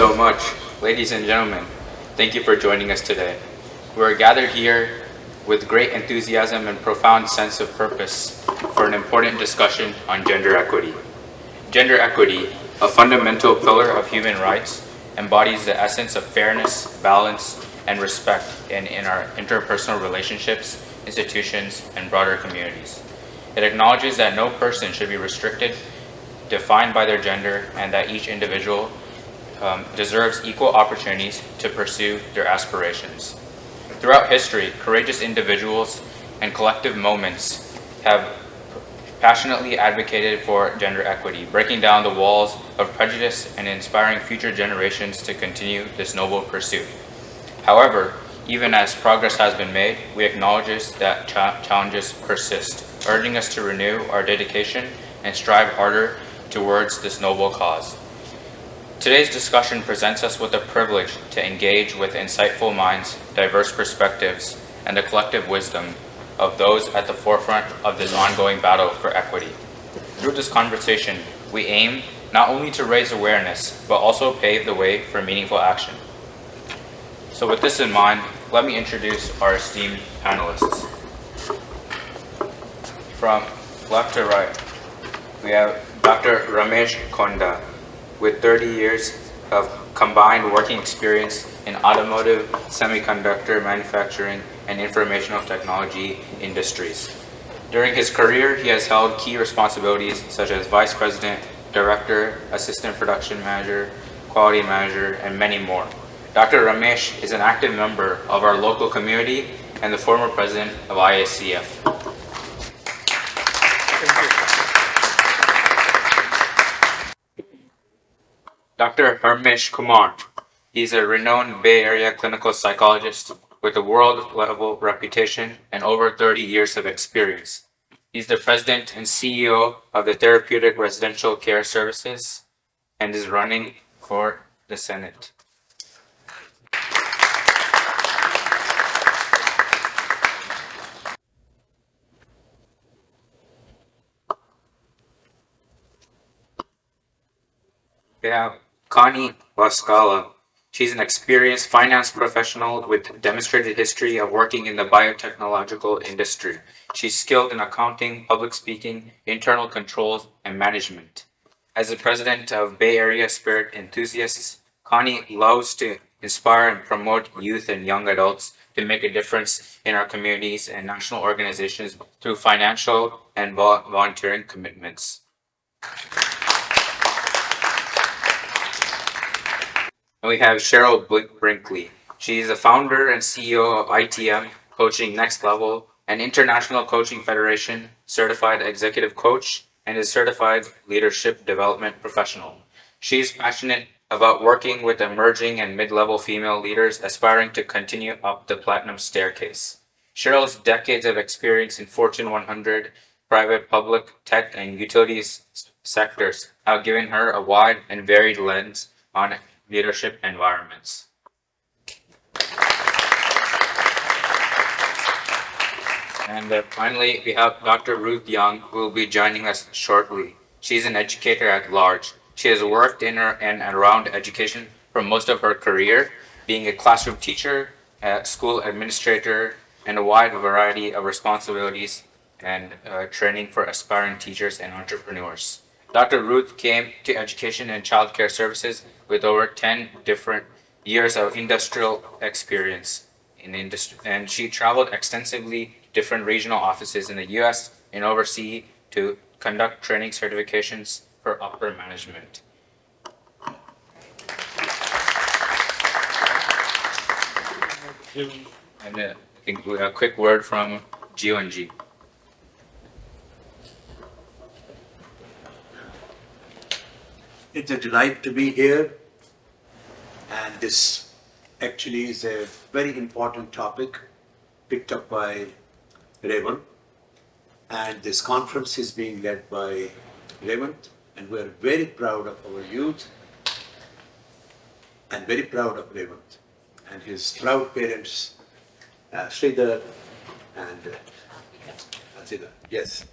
so much. Ladies and gentlemen, thank you for joining us today. We are gathered here with great enthusiasm and profound sense of purpose for an important discussion on gender equity. Gender equity, a fundamental pillar of human rights, embodies the essence of fairness, balance, and respect in our interpersonal relationships, institutions, and broader communities. It acknowledges that no person should be restricted, defined by their gender, and that each individual deserves equal opportunities to pursue their aspirations. Throughout history, courageous individuals and collective moments have passionately advocated for gender equity, breaking down the walls of prejudice and inspiring future generations to continue this noble pursuit. However, even as progress has been made, we acknowledge that challenges persist, urging us to renew our dedication and strive harder towards this noble cause. Today's discussion presents us with the privilege to engage with insightful minds, diverse perspectives, and the collective wisdom of those at the forefront of this ongoing battle for equity. Through this conversation, we aim not only to raise awareness, but also pave the way for meaningful action. So with this in mind, let me introduce our esteemed panelists. From left to right, we have Dr. Ramesh Konda, with 30 years of combined working experience in automotive, semiconductor manufacturing, and informational technology industries. During his career, he has held key responsibilities such as Vice President, Director, Assistant Production Manager, Quality Manager, and many more. Dr. Ramesh is an active member of our local community and the former president of ISCF. Dr. Harmesh Kumar. He's a renowned Bay Area clinical psychologist with a world-level reputation and over 30 years of experience. He's the president and CEO of the Therapeutic Residential Care Services and is running for the Senate. We have Connie Wascala. She's an experienced finance professional with demonstrated history of working in the biotechnological industry. She's skilled in accounting, public speaking, internal controls, and management. As the president of Bay Area Spirit Enthusiasts, Connie loves to inspire and promote youth and young adults to make a difference in our communities and national organizations through financial and volunteering commitments. And we have Cheryl Brinkley. She is the founder and CEO of ITM Coaching Next Level, an international coaching federation certified executive coach and is certified leadership development professional. She is passionate about working with emerging and mid-level female leaders aspiring to continue up the platinum staircase. Cheryl's decades of experience in Fortune 100, private, public, tech, and utilities sectors have given her a wide and varied lens on leadership environments. And finally, we have Dr. Ruth Young, who will be joining us shortly. She's an educator at large. She has worked in and around education for most of her career, being a classroom teacher, a school administrator, and a wide variety of responsibilities and training for aspiring teachers and entrepreneurs. Dr. Ruth came to education and childcare services with over 10 different years of industrial experience in industry, and she traveled extensively different regional offices in the US and overseas to conduct training certifications for upper management. And I think we have a quick word from GONG. It's a delight to be here, and this actually is a very important topic picked up by Revant, and this conference is being led by Revant, and we're very proud of our youth and very proud of Revant and his proud parents, Sridhar and Asida. Yes.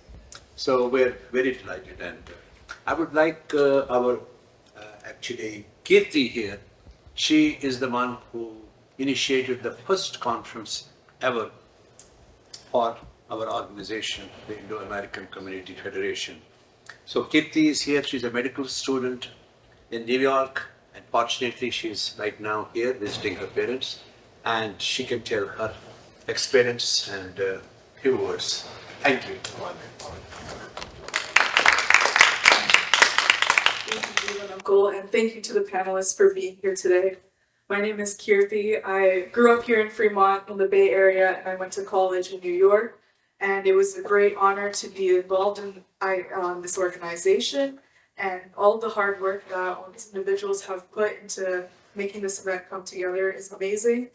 So we're very delighted, and I would like our actually Kirti here She is the one who initiated the first conference ever for our organization, the Indo-American Community Federation. So Kirti is here. She's a medical student in New York, and fortunately, she's right now here visiting her parents, and she can tell her experience and few words. Thank you. Thank you, Uncle, and thank you to the panelists for being here today. My name is Kirti. I grew up here in Fremont in the Bay Area, and I went to college in New York. And it was a great honor to be involved in this organization and all the hard work that all these individuals have put into making this event come together is amazing.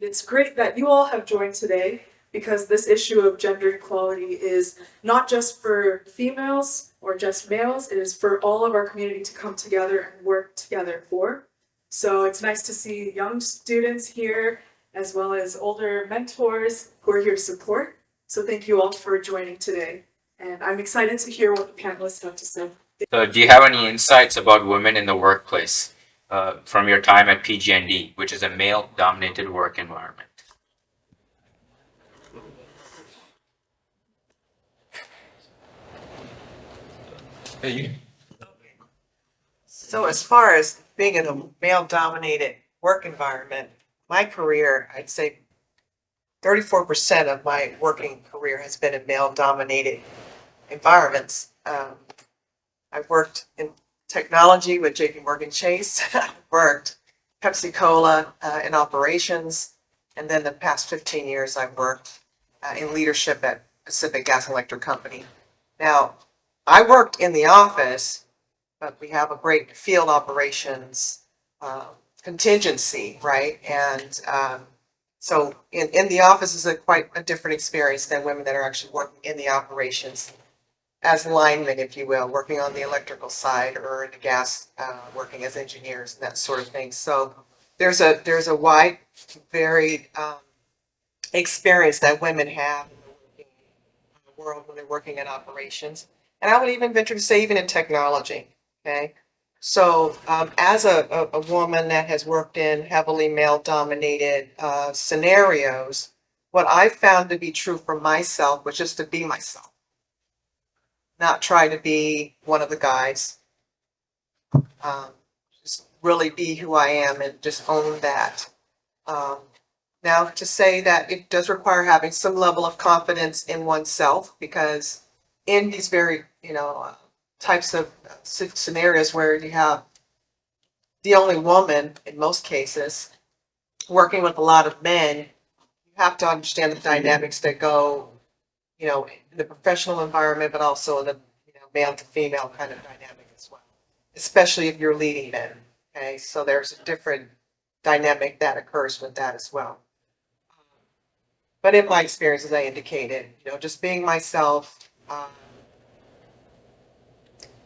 It's great that you all have joined today because this issue of gender equality is not just for females or just males, it is for all of our community to come together and work together for. So it's nice to see young students here as well as older mentors who are here to support. So thank you all for joining today. And I'm excited to hear what the panelists have to say. So, do you have any insights about women in the workplace from your time at PG&D, which is a male-dominated work environment? So as far as being in a male-dominated work environment, my career, I'd say 34% of my working career has been in male-dominated environments. I've worked in technology with JP Morgan Chase, worked Pepsi-Cola in operations, and then the past 15 years I've worked in leadership at Pacific Gas and Electric Company. Now, I worked in the office, but we have a great field operations contingency, right? And so in the office is quite a different experience than women that are actually working in the operations as linemen, if you will, working on the electrical side or in the gas, working as engineers and that sort of thing. So there's a wide, varied experience that women have in the world when they're working in operations. And I would even venture to say even in technology, okay? So as a woman that has worked in heavily male-dominated scenarios, what I found to be true for myself was just to be myself. Not try to be one of the guys. Just really be who I am and just own that. Now, to say that it does require having some level of confidence in oneself, because in these very, types of scenarios where you have the only woman, in most cases, working with a lot of men, you have to understand the dynamics that go, in the professional environment, but also in the male to female kind of dynamic as well, especially if you're leading men. Okay, so there's a different dynamic that occurs with that as well. But in my experience, as I indicated, just being myself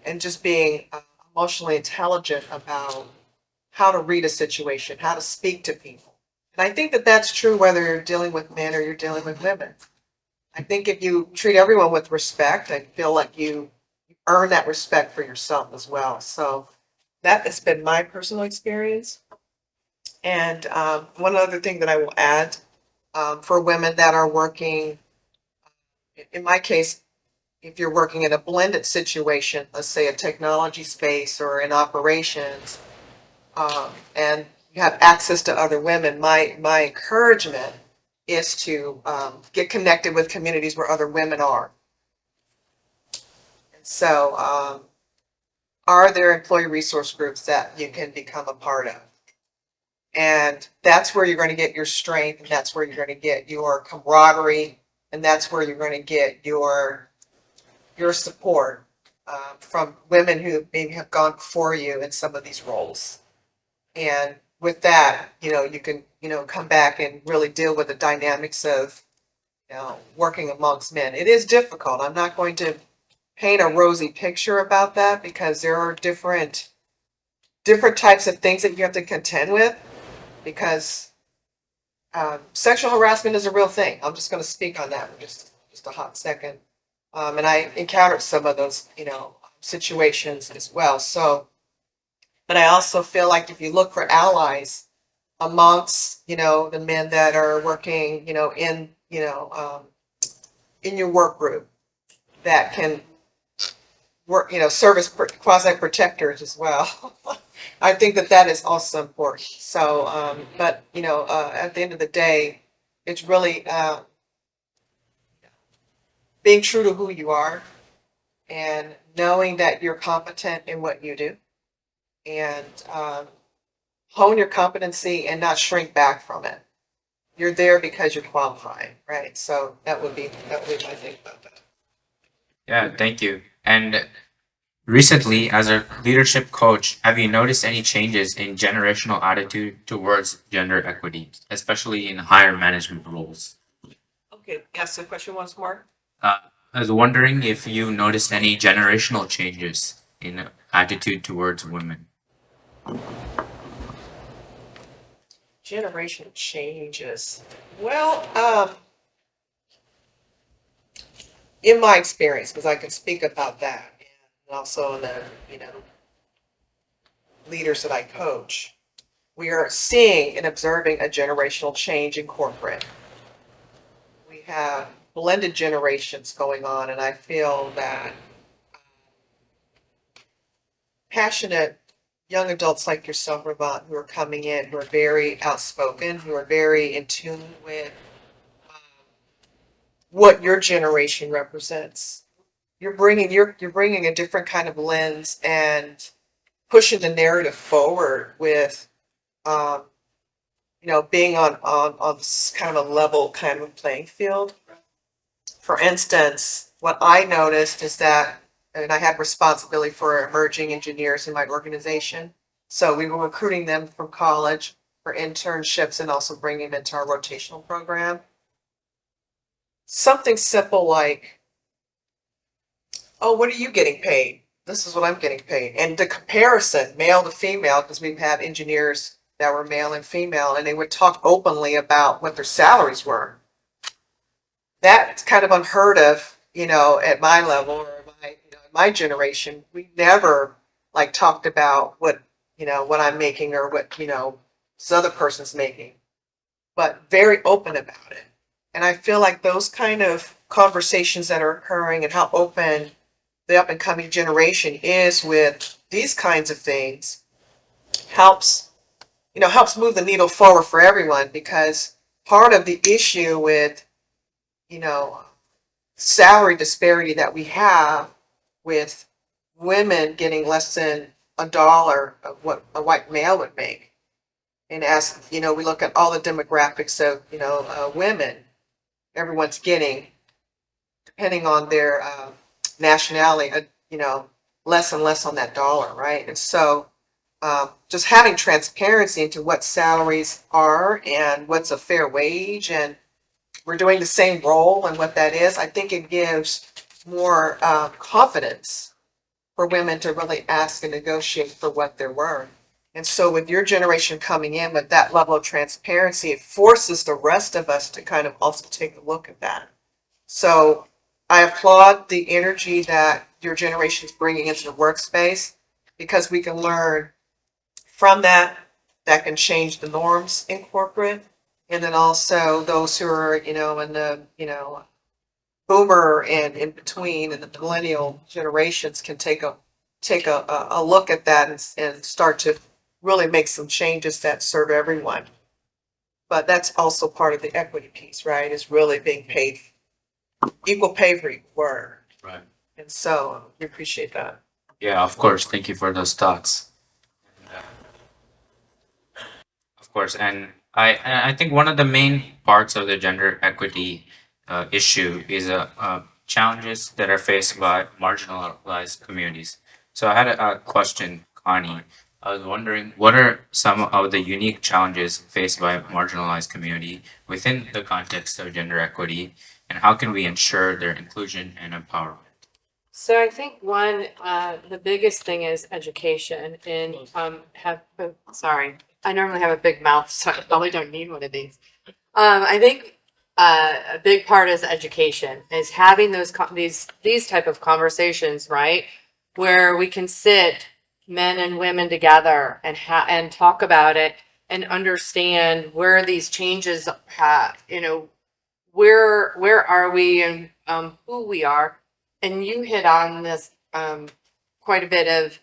and just being emotionally intelligent about how to read a situation, how to speak to people. And I think that that's true whether you're dealing with men or you're dealing with women. I think if you treat everyone with respect, I feel like you earn that respect for yourself as well. So that has been my personal experience. And one other thing that I will add for women that are working, in my case, if you're working in a blended situation, let's say a technology space or in operations, and you have access to other women, my encouragement is to get connected with communities where other women are. And so are there employee resource groups that you can become a part of? And that's where you're going to get your strength, and that's where you're going to get your camaraderie, and that's where you're going to get your support from women who maybe have gone before you in some of these roles. And with that, you can, come back and really deal with the dynamics of, working amongst men. It is difficult. I'm not going to paint a rosy picture about that because there are different types of things that you have to contend with because sexual harassment is a real thing. I'm just going to speak on that for just a hot second. And I encountered some of those, situations as well. So But I also feel like if you look for allies amongst, the men that are working, in your work group that can work, serve as quasi protectors as well. I think that that is also important. So, but at the end of the day, it's really being true to who you are and knowing that you're competent in what you do, and hone your competency and not shrink back from it. You're there because you're qualified, right? So that would be my thing about that. Yeah, thank you. And recently, as a leadership coach, have you noticed any changes in generational attitude towards gender equity, especially in higher management roles? Okay, ask the question once more. I was wondering if you noticed any generational changes in attitude towards women. Generation changes. Well, in my experience, because I can speak about that, and also in the leaders that I coach, we are seeing and observing a generational change in corporate. We have blended generations going on, and I feel that passionate young adults like yourself, Ravat, who are coming in, who are very outspoken, who are very in tune with what your generation represents. You're bringing a different kind of lens and pushing the narrative forward with, being on this kind of a level kind of playing field. For instance, what I noticed is that, and I had responsibility for emerging engineers in my organization. So we were recruiting them from college for internships and also bringing them into our rotational program. Something simple like, oh, what are you getting paid? This is what I'm getting paid. And the comparison, male to female, because we've had engineers that were male and female, and they would talk openly about what their salaries were. That's kind of unheard of, at my level or my generation. We never talked about what I'm making or what this other person's making, but very open about it. And I feel like those kind of conversations that are occurring and how open the up and coming generation is with these kinds of things helps move the needle forward for everyone, because part of the issue with salary disparity that we have with women getting less than $1 of what a white male would make. And as we look at all the demographics of women, everyone's getting, depending on their nationality, less and less on that dollar, right? And so just having transparency into what salaries are and what's a fair wage, and we're doing the same role and what that is, I think it gives more confidence for women to really ask and negotiate for what they're worth. And so with your generation coming in with that level of transparency, it forces the rest of us to kind of also take a look at that. So I applaud the energy that your generation is bringing into the workspace, because we can learn from that can change the norms in corporate. And then also those who are, in the, boomer and in between and the millennial generations can take a look at that and start to really make some changes that serve everyone. But that's also part of the equity piece, right? Is really being paid equal pay for equal work. Right. And so we appreciate that. Yeah, of course. Thank you for those thoughts. Of course, and I think one of the main parts of the gender equity issue is challenges that are faced by marginalized communities. So I had a question, Connie. I was wondering, what are some of the unique challenges faced by marginalized community within the context of gender equity, and how can we ensure their inclusion and empowerment? So I think the biggest thing is education, and sorry, I normally have a big mouth, so I probably don't need one of these. I think a big part is education, is having these type of conversations, right, where we can sit men and women together and talk about it and understand where these changes have, where are we and who we are. And you hit on this quite a bit of,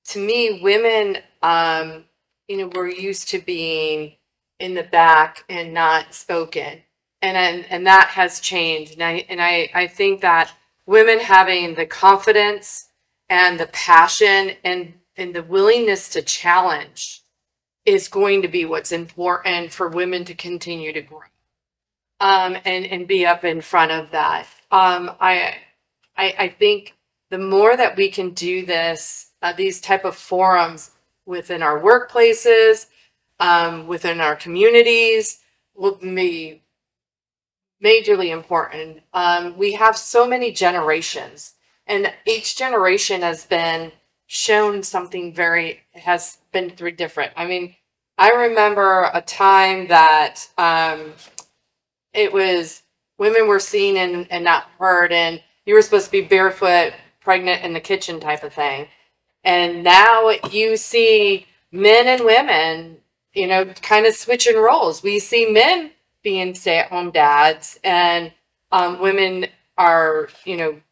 to me, women, we're used to being in the back and not spoken. And that has changed. And I think that women having the confidence and the passion and the willingness to challenge is going to be what's important for women to continue to grow. And be up in front of that. I think the more that we can do this, these type of forums within our workplaces, within our communities, will be majorly important. We have so many generations, and each generation has been shown something has been through different. I mean, I remember a time that it was women were seen and not heard, and you were supposed to be barefoot, pregnant in the kitchen type of thing. And now you see men and women, kind of switching roles. We see men being stay-at-home dads, and women are,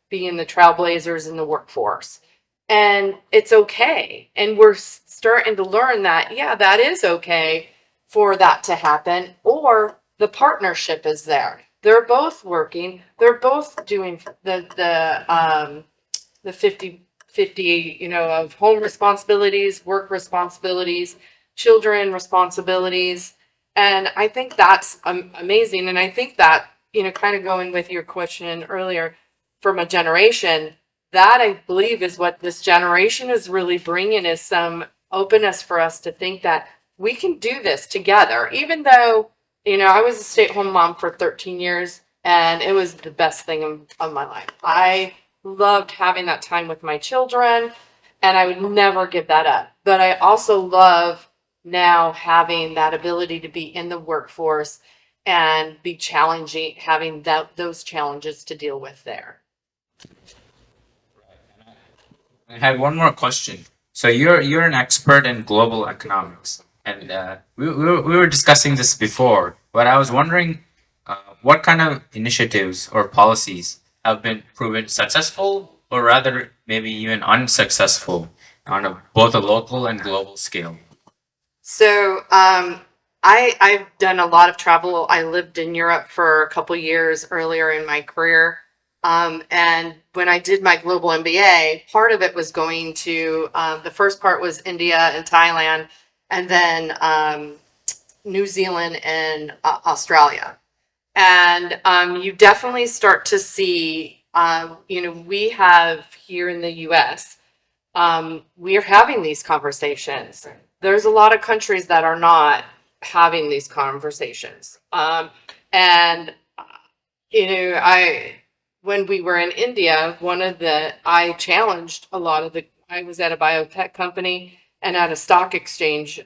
being the trailblazers in the workforce. And it's okay. And we're starting to learn that, yeah, that is okay for that to happen. Or the partnership is there. They're both working. They're both doing the 50-50, of home responsibilities, work responsibilities, children responsibilities. And I think that's amazing. And I think that, kind of going with your question earlier, from a generation, that I believe is what this generation is really bringing, is some openness for us to think that we can do this together. Even though, I was a stay-at-home mom for 13 years, and it was the best thing of my life. I loved having that time with my children, and I would never give that up. But I also love now having that ability to be in the workforce and be challenging, having those challenges to deal with there. I had one more question. So you're an expert in global economics, and we were discussing this before. But I was wondering, what kind of initiatives or policies have been proven successful, or rather maybe even unsuccessful, on both a local and global scale? So I've done a lot of travel. I lived in Europe for a couple years earlier in my career. And when I did my global MBA, part of it was going to, the first part was India and Thailand, and then New Zealand and Australia. And you definitely start to see, we have here in the US, we are having these conversations. There's a lot of countries that are not having these conversations. And, when we were in India, I challenged a lot of I was at a biotech company and at a stock exchange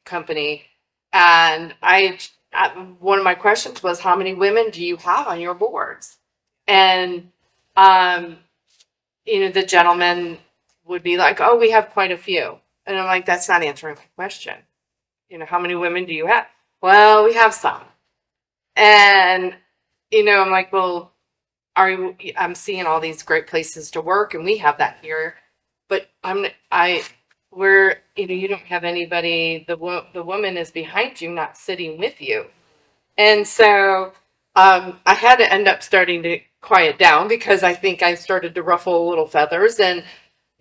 company. And one of my questions was, how many women do you have on your boards? And, the gentleman would be like, oh, we have quite a few. And I'm like, that's not answering my question. How many women do you have? Well, we have some. And, I'm like, well, I'm seeing all these great places to work, and we have that here, but you don't have anybody. The woman is behind you, not sitting with you. And so I had to end up starting to quiet down, because I think I started to ruffle little feathers, and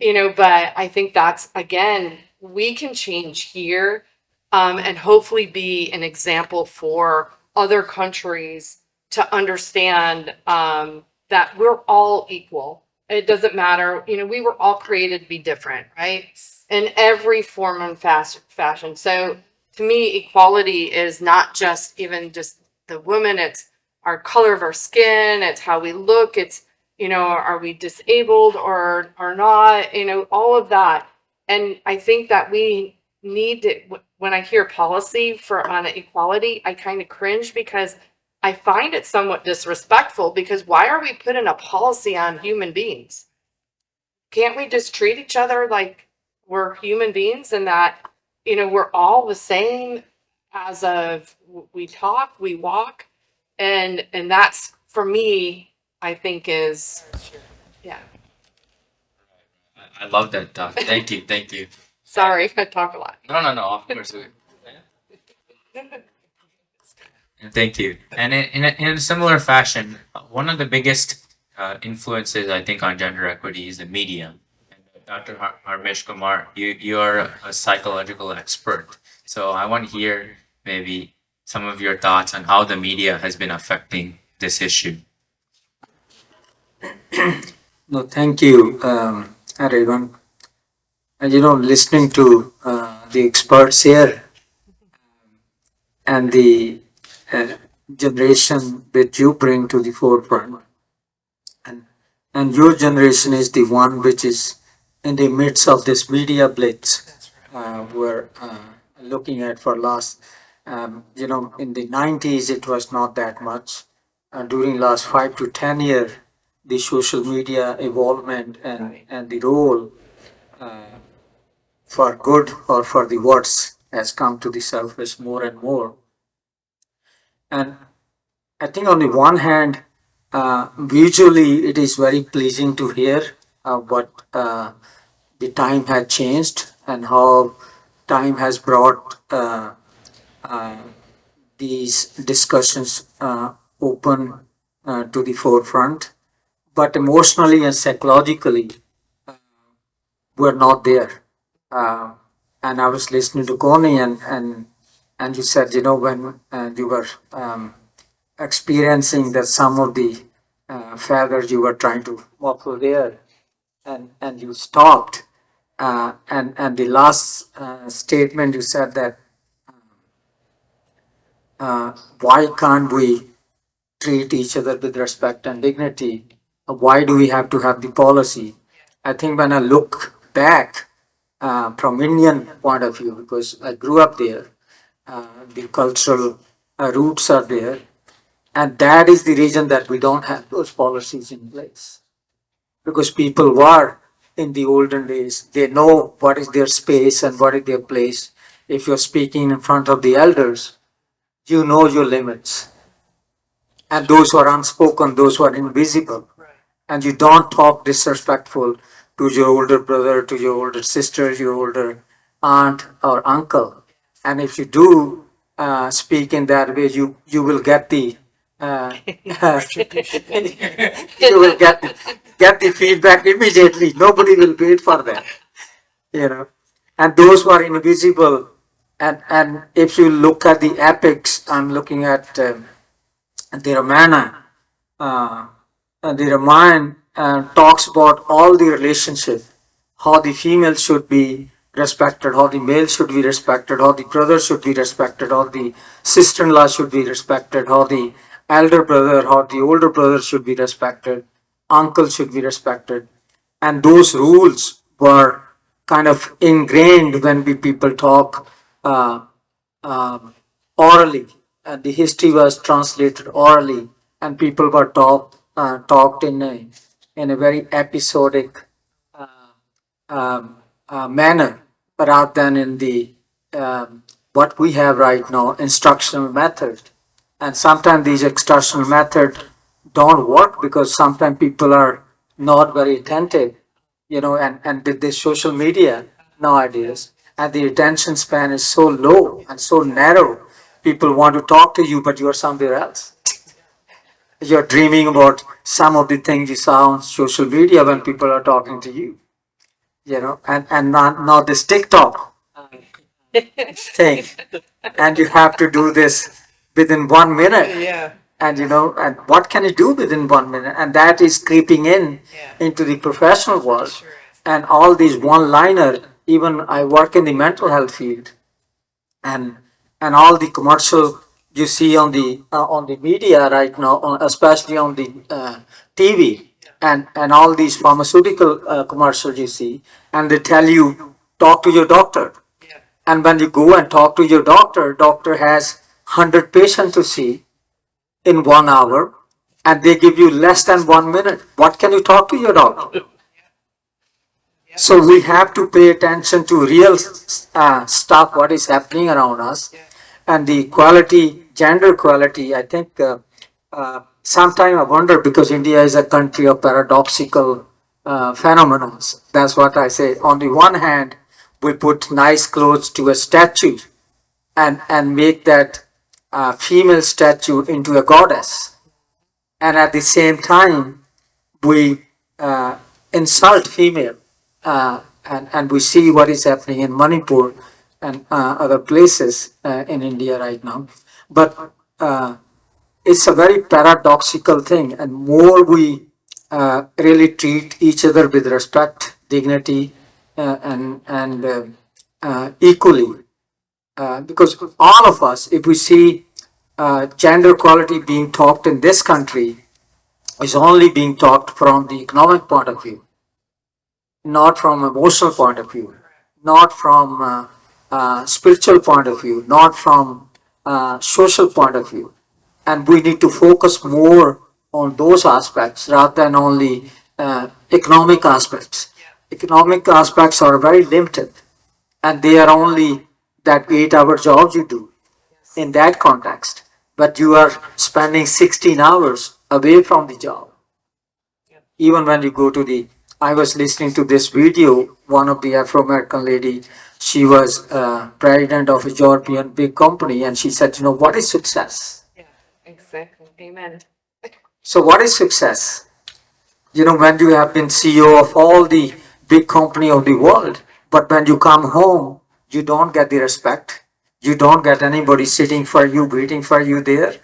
but I think that's, again, we can change here, and hopefully be an example for other countries to understand that we're all equal. It doesn't matter. We were all created to be different, right? In every form and fashion. So to me, equality is not just even just the woman. It's our color of our skin. It's how we look. It's, are we disabled or not? All of that. And I think that we need to, when I hear policy on equality, I kind of cringe, because I find it somewhat disrespectful, because why are we putting a policy on human beings? can't we just treat each other like we're human beings and that, you know, we're all the same as of we talk, we walk, and that's for me, I think is, yeah. I love that. Thank you. Thank you. Sorry, I talk a lot. No. Of course. Thank you. And in a similar fashion, one of the biggest influences I think on gender equity is the media. And Dr. Harmesh Kumar, you are a psychological expert. So I want to hear maybe some of your thoughts on how the media has been affecting this issue. No, thank you, everyone. And listening to the experts here and the generation that you bring to the forefront, and your generation is the one which is in the midst of this media blitz. We're looking at for last, in the 90s it was not that much. During last 5 to 10 years, the social media evolvement and the role for good or for the worse has come to the surface more and more. And I think on the one hand, visually it is very pleasing to hear what the time has changed and how time has brought these discussions open to the forefront. But emotionally and psychologically, we're not there. And I was listening to Connie, and you said, when you were experiencing that some of the failures you were trying to walk through there, and you stopped. And the last statement you said that why can't we treat each other with respect and dignity? Why do we have to have the policy? I think when I look back from Indian point of view, because I grew up there, the cultural roots are there, and that is the reason that we don't have those policies in place. Because people were in the olden days, they know what is their space and what is their place. If you're speaking in front of the elders, you know your limits. And those who are unspoken, those who are invisible. And you don't talk disrespectful to your older brother, to your older sister, your older aunt or uncle. And if you do speak in that way, you will get the you will get the feedback immediately. Nobody will wait for that, And those who are invisible, and if you look at the epics, I'm looking at the Ramayana. The Ramayana talks about all the relationship, how the female should be respected, how the male should be respected, how the brother should be respected, how the sister-in-law should be respected, how the elder brother, how the older brother should be respected, uncle should be respected. And those rules were kind of ingrained when people talk orally. And the history was translated orally, and people were talked in a very episodic manner, rather than in the what we have right now, instructional method. And sometimes these instructional methods don't work because sometimes people are not very attentive, and with this social media nowadays, and the attention span is so low and so narrow. People want to talk to you, but you are somewhere else. You're dreaming about some of the things you saw on social media when people are talking to you, and not this TikTok thing. And you have to do this within 1 minute. Yeah. And and what can you do within 1 minute? And that is creeping into the professional world. Sure is. And all these one-liner, even I work in the mental health field, and all the commercial you see on the media right now, especially on the TV, and all these pharmaceutical commercials you see, and they tell you talk to your doctor. Yeah. And when you go and talk to your doctor has 100 patients to see in 1 hour, and they give you less than 1 minute. What can you talk to your doctor? So we have to pay attention to real stuff, what is happening around us, and the equality, gender equality. I think sometimes I wonder because India is a country of paradoxical phenomena. That's what I say. On the one hand, we put nice clothes to a statue and make that female statue into a goddess, and at the same time we insult female, and we see what is happening in Manipur and other places in India right now. But it's a very paradoxical thing, and more we really treat each other with respect, dignity, and equally, because all of us, if we see gender equality being talked in this country, is only being talked from the economic point of view, not from emotional point of view, not from spiritual point of view, not from social point of view. And we need to focus more on those aspects rather than only economic aspects. Economic aspects are very limited, and they are only that 8-hour jobs you do in that context. But you are spending 16 hours away from the job. Even when you go to I was listening to this video, one of the Afro-American lady, she was president of a European big company, and she said, what is success? Yeah, exactly. Amen. So what is success? When you have been CEO of all the big company of the world, but when you come home, you don't get the respect. You don't get anybody sitting for you, waiting for you there,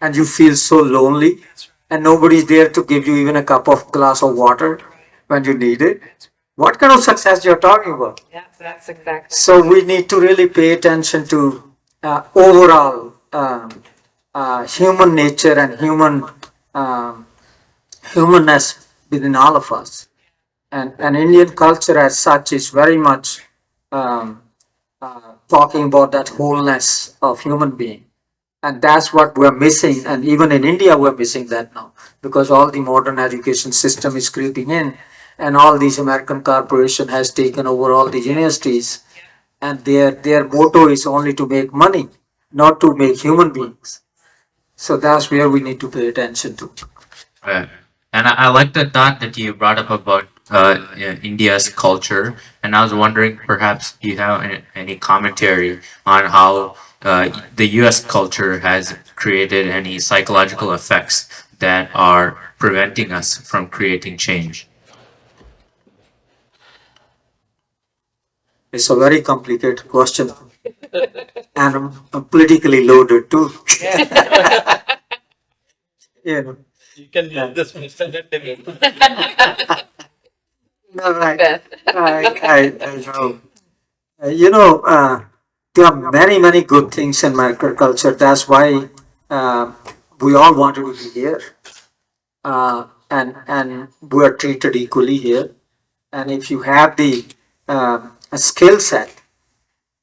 and you feel so lonely, and nobody's there to give you even a glass of water when you need it. What kind of success you're talking about? Yeah, that's exactly. So we need to really pay attention to overall human nature and humanness within all of us. And Indian culture as such is very much talking about that wholeness of human being. And that's what we're missing. And even in India, we're missing that now because all the modern education system is creeping in, and all these American corporation has taken over all the universities, and their motto is only to make money, not to make human beings. So that's where we need to pay attention to. Right. And I like the thought that you brought up about India's culture, and I was wondering perhaps do you have any commentary on how the U.S. culture has created any psychological effects that are preventing us from creating change? It's a very complicated question and politically loaded too. You can use this presentation. No, right. Beth. I know. There are many good things in American culture. That's why we all wanted to be here, and we are treated equally here. And if you have the a skill set,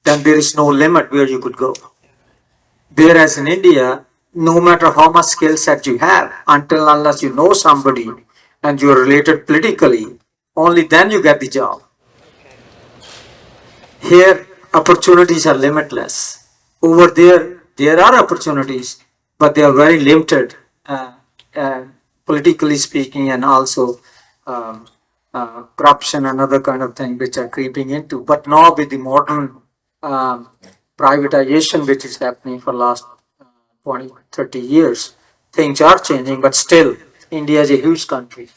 then there is no limit where you could go. Whereas in India, no matter how much skill set you have, unless you know somebody and you're related politically, only then you get the job. Here, opportunities are limitless. Over there are opportunities, but they are very limited, politically speaking, and also corruption and other kind of thing which are creeping into. But now with the modern privatization which is happening for last 20, 30 years, things are changing, but still, India is a huge country.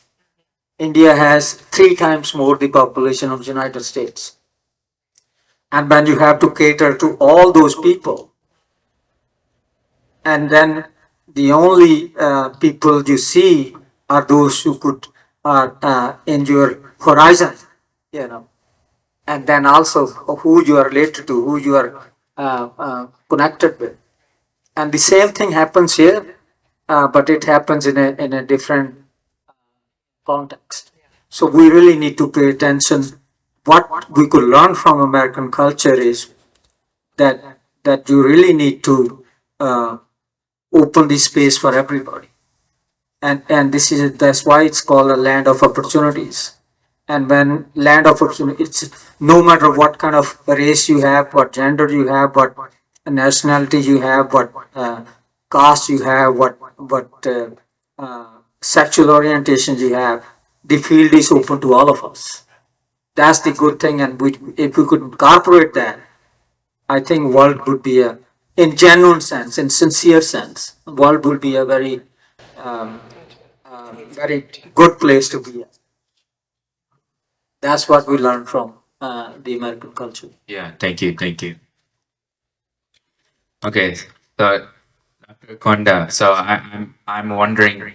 India has 3 times more the population of the United States. And when you have to cater to all those people, and then the only people you see are those who could in your horizon, and then also who you are related to, who you are connected with. And the same thing happens here, but it happens in a different context. So we really need to pay attention. What we could learn from American culture is that you really need to open the space for everybody. And that's why it's called a land of opportunities. And when land of opportunity, it's no matter what kind of race you have, what gender you have, what nationality you have, what caste you have, what sexual orientation you have, the field is open to all of us. That's the good thing, and if we could incorporate that, I think world would be in genuine sense, in sincere sense, world would be a um, very good place to be. That's what we learned from the American culture. Yeah, thank you, thank you. Okay, so Dr. Konda, so I'm wondering,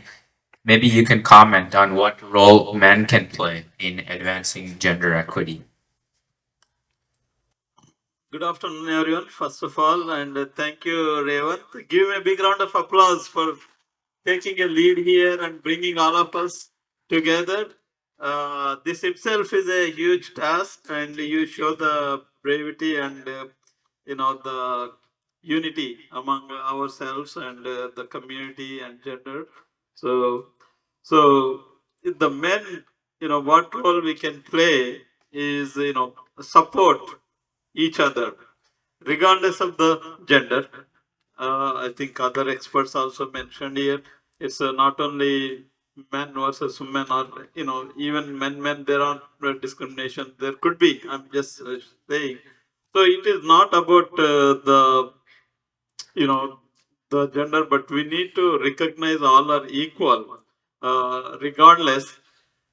maybe you can comment on what role men can play in advancing gender equity. Good afternoon, everyone. First of all, and thank you, Revant. Give me a big round of applause for taking a lead here and bringing all of us together. This itself is a huge task, and you show the bravery and the unity among ourselves and the community and gender. So, so the men, what role we can play is support each other, regardless of the gender. I think other experts also mentioned here. It's not only men versus women, or even men. There are discrimination. There could be. I'm just saying. So it is not about you know the gender, but we need to recognize all are equal, regardless.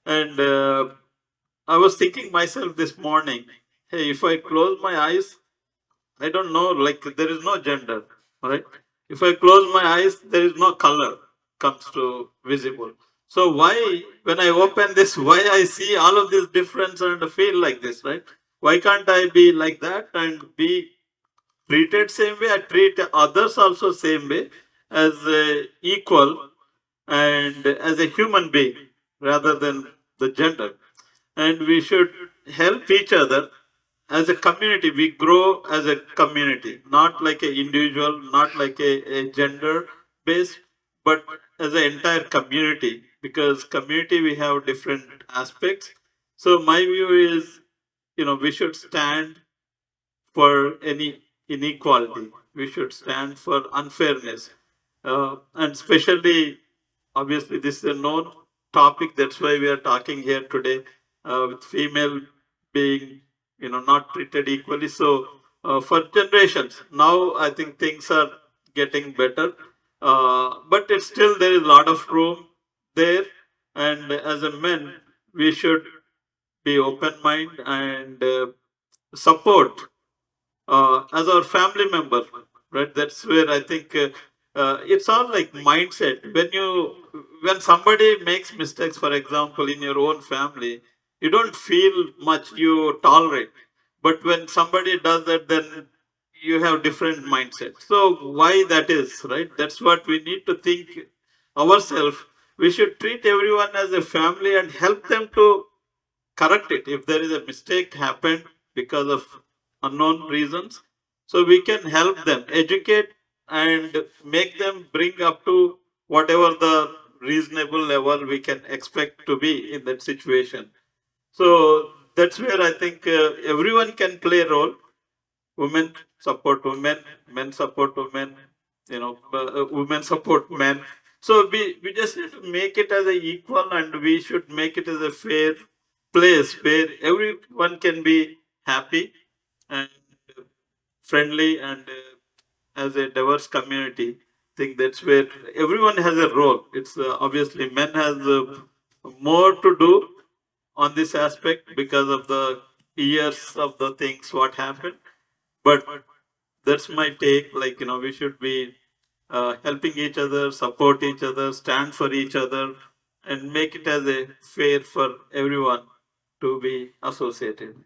And I was thinking myself this morning, hey, if I close my eyes, I don't know, like there is no gender, right? If I close my eyes, there is no color comes to visible. So why, when I open this, why I see all of this difference and feel like this, right? Why can't I be like that and be treated same way? I treat others also same way as equal and as a human being rather than the gender. And we should help each other as a community. We grow as a community, not like an individual, not like a gender based, but as an entire community, because community we have different aspects. So my view is, we should stand for any inequality. We should stand for unfairness. And especially, obviously, this is a known topic. That's why we are talking here today, with female being, not treated equally. So, for generations, now I think things are getting better. But it's still, there is a lot of room there. And as a men, we should be open mind and support as our family member, right? That's where I think it's all like mindset. When somebody makes mistakes, for example, in your own family, you don't feel much, you tolerate. But when somebody does that, then you have different mindset. So why that is, right? That's what we need to think ourselves. We should treat everyone as a family and help them to correct it if there is a mistake happened because of unknown reasons. So we can help them educate and make them bring up to whatever the reasonable level we can expect to be in that situation. So that's where I think everyone can play a role. Women support women, men support women, women support men. So we just need to make it as a equal, and we should make it as a fair place where everyone can be happy and friendly and as a diverse community. I think that's where everyone has a role. It's obviously men has more to do on this aspect because of the years of the things what happened. But that's my take. Like, we should be helping each other, support each other, stand for each other, and make it as a fair for everyone to be associated.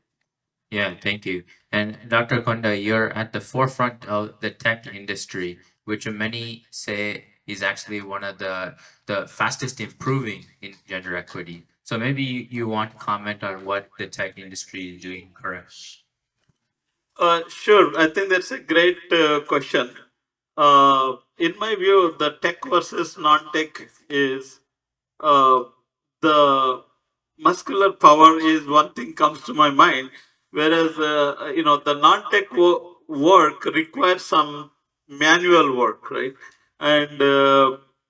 Yeah, thank you. And Dr. Konda, you're at the forefront of the tech industry, which many say is actually one of the fastest improving in gender equity. So maybe you want to comment on what the tech industry is doing correct. Sure, I think that's a great question. In my view, the tech versus non-tech is the muscular power is one thing comes to my mind, whereas the non-tech work requires some manual work, right? And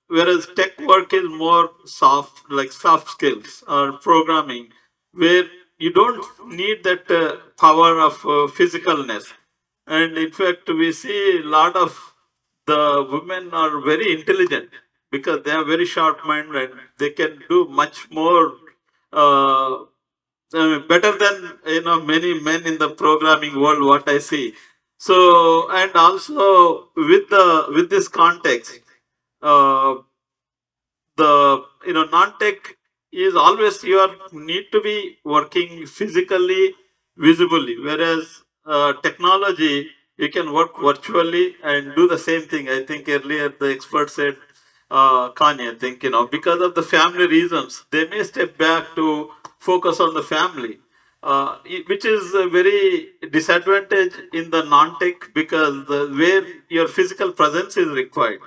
whereas tech work is more soft, like soft skills or programming, where you don't need that power of physicalness. And in fact, we see a lot of the women are very intelligent because they have very sharp mind and they can do much more better than many men in the programming world. What I see. So and also with this context, uh, the non-tech is always you are need to be working physically, visibly, whereas technology you can work virtually and do the same thing. I think earlier the expert said, Kanye, I think because of the family reasons they may step back to focus on the family, which is a very disadvantage in the non-tech because where your physical presence is required.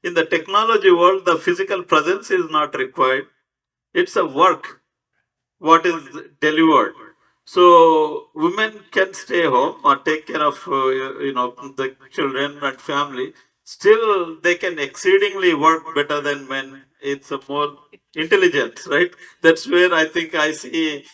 In the technology world, the physical presence is not required. It's a work, what is delivered. So women can stay home or take care of the children and family. Still, they can exceedingly work better than men. It's a more intelligence, right? That's where I think I see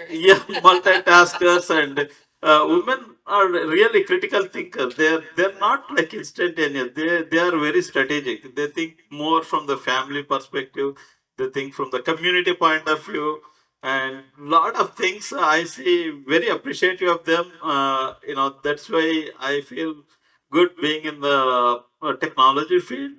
yeah, multitaskers and women are really critical thinkers. They're not like instantaneous. They are very strategic. They think more from the family perspective. They think from the community point of view, and lot of things I see very appreciative of them. That's why I feel good being in the technology field,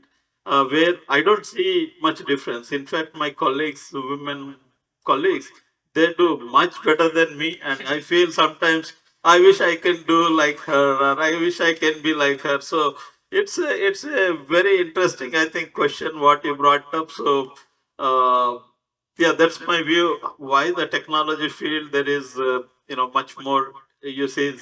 where I don't see much difference. In fact, my colleagues, women colleagues, they do much better than me, and I feel sometimes I wish I can do like her, or I wish I can be like her. So it's a very interesting, I think, question what you brought up. So yeah, that's my view. Why the technology field there is much more. You see,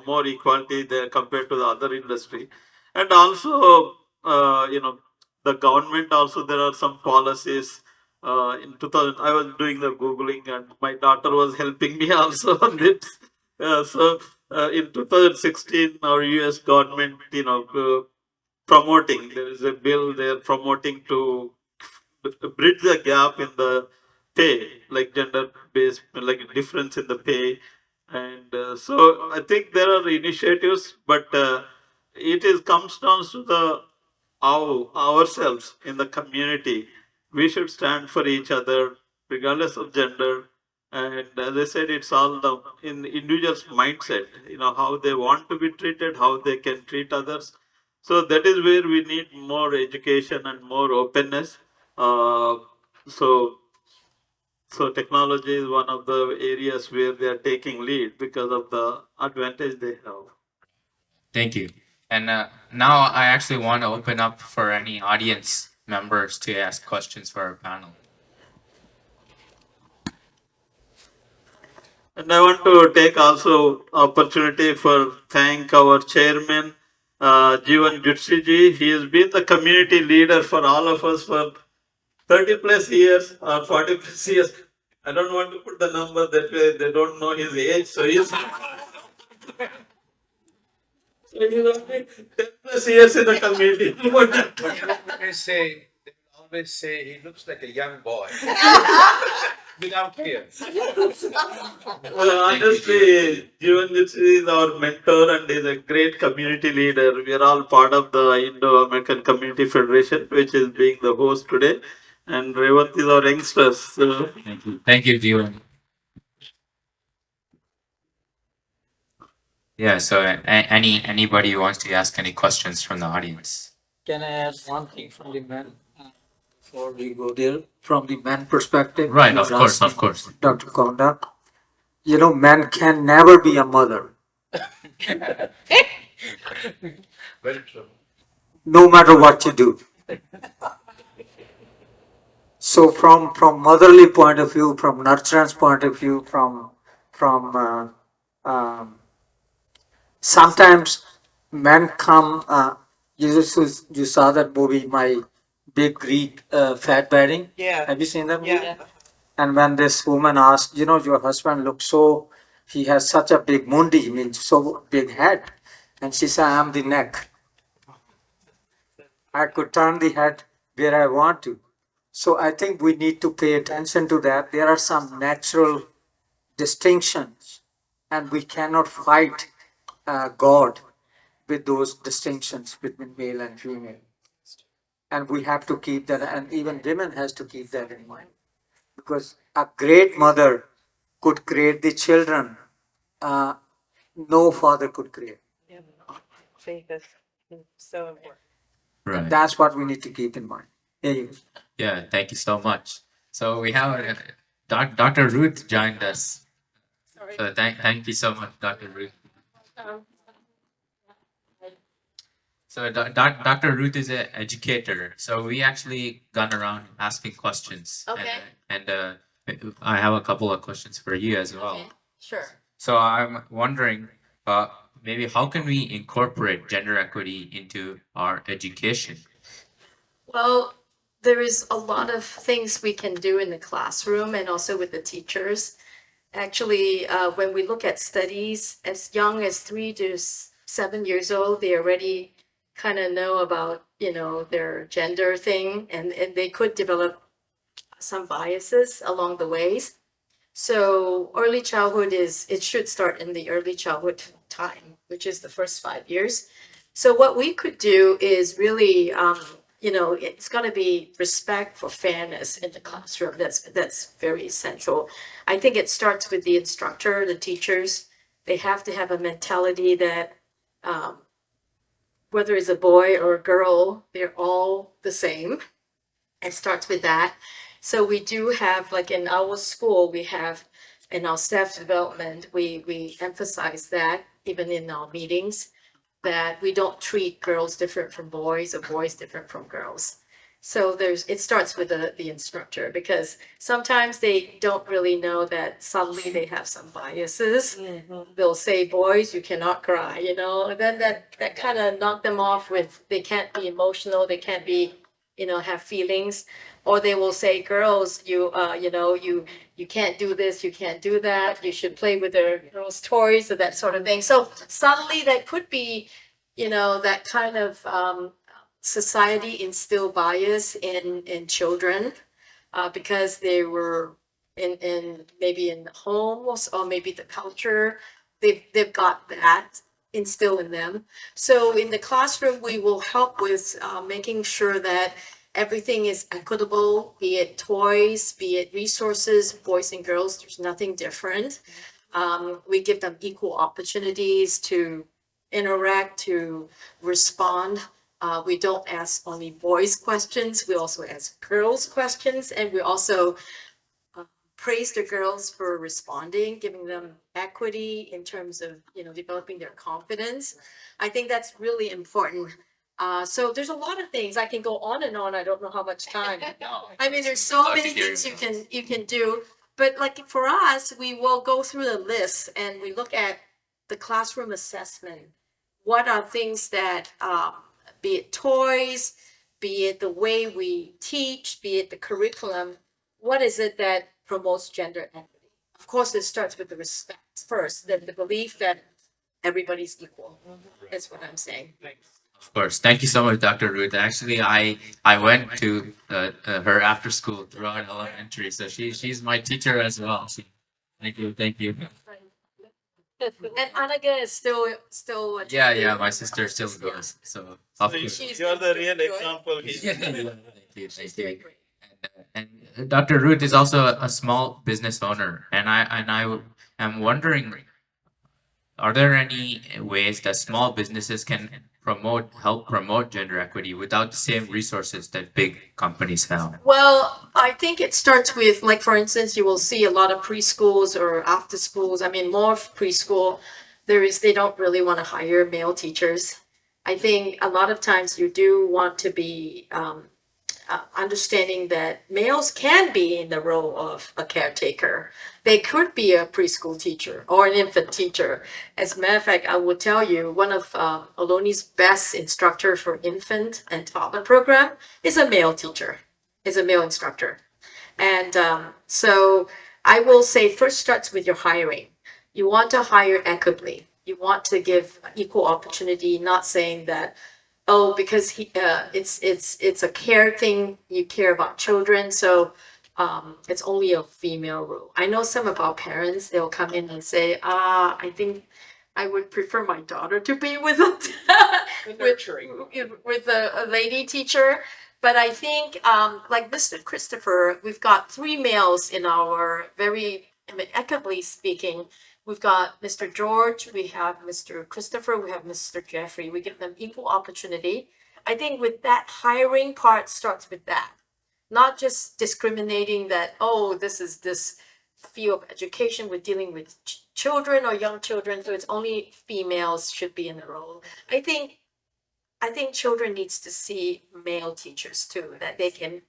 more equality there compared to the other industry, and also the government also there are some policies in 2000 I was doing the googling and my daughter was helping me also on this. In 2016 our US government promoting, there is a bill they're promoting to bridge the gap in the pay, like gender based, like difference in the pay. And so I think there are initiatives, but it is comes down to the ourselves in the community. We should stand for each other regardless of gender. And as I said, it's all in individual's mindset, how they want to be treated, how they can treat others. So that is where we need more education and more openness. uh, so so technology is one of the areas where they are taking lead because of the advantage they have. Thank you. And now I actually want to open up for any audience members to ask questions for our panel. And I want to take also opportunity for thank our chairman, Jeevan Jutsi ji. He has been the community leader for all of us for 30 plus years or 40 plus years. I don't want to put the number that way, they don't know his age. So he's only 10 plus years in the community. They always say he looks like a young boy without fear. Honestly, Jeevan Jutsi is our mentor and is a great community leader. We are all part of the Indo-American Community Federation, which is being the host today. And Revant is our youngsters. So Thank you. Thank you, Jiwan. Yeah, so anybody who wants to ask any questions from the audience. Can I ask one thing from the men before we go there? From the man perspective? Right, you of were course, asking of course. Dr. Konda, men can never be a mother, Very true. no matter what you do. So from motherly point of view, from nurturance point of view, from sometimes men come. You saw that movie, My Big Greek Fat Wedding. Yeah. Have you seen that movie? Yeah. And when this woman asked, your husband looks so, he has such a big mundi, means so big head. And she said, I'm the neck. I could turn the head where I want to. So I think we need to pay attention to that. There are some natural distinctions, and we cannot fight God with those distinctions between male and female. And we have to keep that, and even women has to keep that in mind. Because a great mother could create the children no father could create. Faith is so important. Right. That's what we need to keep in mind. Here you go. Yeah, thank you so much. So we have Dr. Ruth joined us. Sorry. So thank you so much, Dr. Ruth. So Dr. Ruth is an educator. So we actually gone around asking questions. Okay. And I have a couple of questions for you as well. Okay, sure. So I'm wondering, maybe how can we incorporate gender equity into our education? Well, there is a lot of things we can do in the classroom and also with the teachers. Actually, when we look at studies as young as 3 to 7 years old, they already kind of know about, their gender thing, and they could develop some biases along the ways. So early childhood it should start in the early childhood time, which is the first 5 years. So what we could do is really, it's going to be respect for fairness in the classroom. That's very essential. I think it starts with the instructor, the teachers. They have to have a mentality that whether it's a boy or a girl, they're all the same. It starts with that. So we do have, like in our school, we have in our staff development, we emphasize that even in our meetings, that we don't treat girls different from boys or boys different from girls. So it starts with the instructor, because sometimes they don't really know that suddenly they have some biases. They'll say, boys, you cannot cry, and then that kind of knock them off with, they can't be emotional, they can't be, have feelings. Or they will say, girls, you can't do this, you can't do that, you should play with their girls' toys, or that sort of thing. So suddenly that could be, that kind of society instill bias in children because they were in maybe in the homes or maybe the culture. They've got that instilled in them. So in the classroom, we will help with making sure that everything is equitable, be it toys, be it resources, boys and girls, there's nothing different. We give them equal opportunities to interact, to respond. We don't ask only boys questions, we also ask girls questions, and we also praise the girls for responding, giving them equity in terms of, developing their confidence. I think that's really important. So there's a lot of things I can go on and on. I don't know how much time. I mean, there's so many things you can do. But like for us, we will go through the list and we look at the classroom assessment. What are things that, be it toys, be it the way we teach, be it the curriculum, what is it that promotes gender equity? Of course, it starts with the respect first, the belief that everybody's equal. That's what I'm saying. Of course. Thank you so much, Dr. Ruth. Actually, I went to her after school throughout elementary, so she's my teacher as well. Thank you. And Anaga is still. Yeah, my sister still goes. So of course. You are the real example. Thank you. She's doing great. And Dr. Ruth is also a small business owner, and I am wondering, are there any ways that small businesses can help promote gender equity without the same resources that big companies have? Well, I think it starts with, like, for instance, you will see a lot of preschools or after schools. I mean, more preschool. They don't really want to hire male teachers. I think a lot of times you do want to be understanding that males can be in the role of a caretaker. They could be a preschool teacher or an infant teacher. As a matter of fact, I will tell you, one of Ohloni's best instructor for infant and toddler program is a male teacher, is a male instructor. And so I will say first starts with your hiring. You want to hire equitably. You want to give equal opportunity, not saying that, oh, because it's a care thing, you care about children, so it's only a female role. I know some of our parents, they'll come in and say, I think I would prefer my daughter to be with a with a lady teacher. But I think, like Mr. Christopher, we've got three males in our very, I mean, equitably speaking. We've got Mr. George, we have Mr. Christopher, we have Mr. Jeffrey. We give them equal opportunity. I think with that hiring part starts with that, not just discriminating that, oh, this is this field of education, we're dealing with children or young children, so it's only females should be in the role. I think children needs to see male teachers too, that they can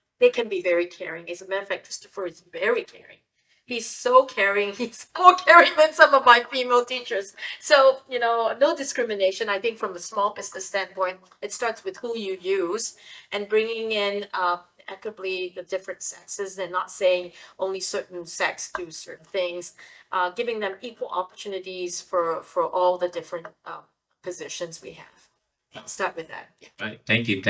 be very caring. As a matter of fact, Christopher is very caring. He's so caring. He's more caring than some of my female teachers. So, no discrimination. I think from a small business standpoint, it starts with who you use and bringing in equitably the different sexes and not saying only certain sex do certain things, giving them equal opportunities for all the different positions we have. I'll start with that. Yeah. Right. Thank you.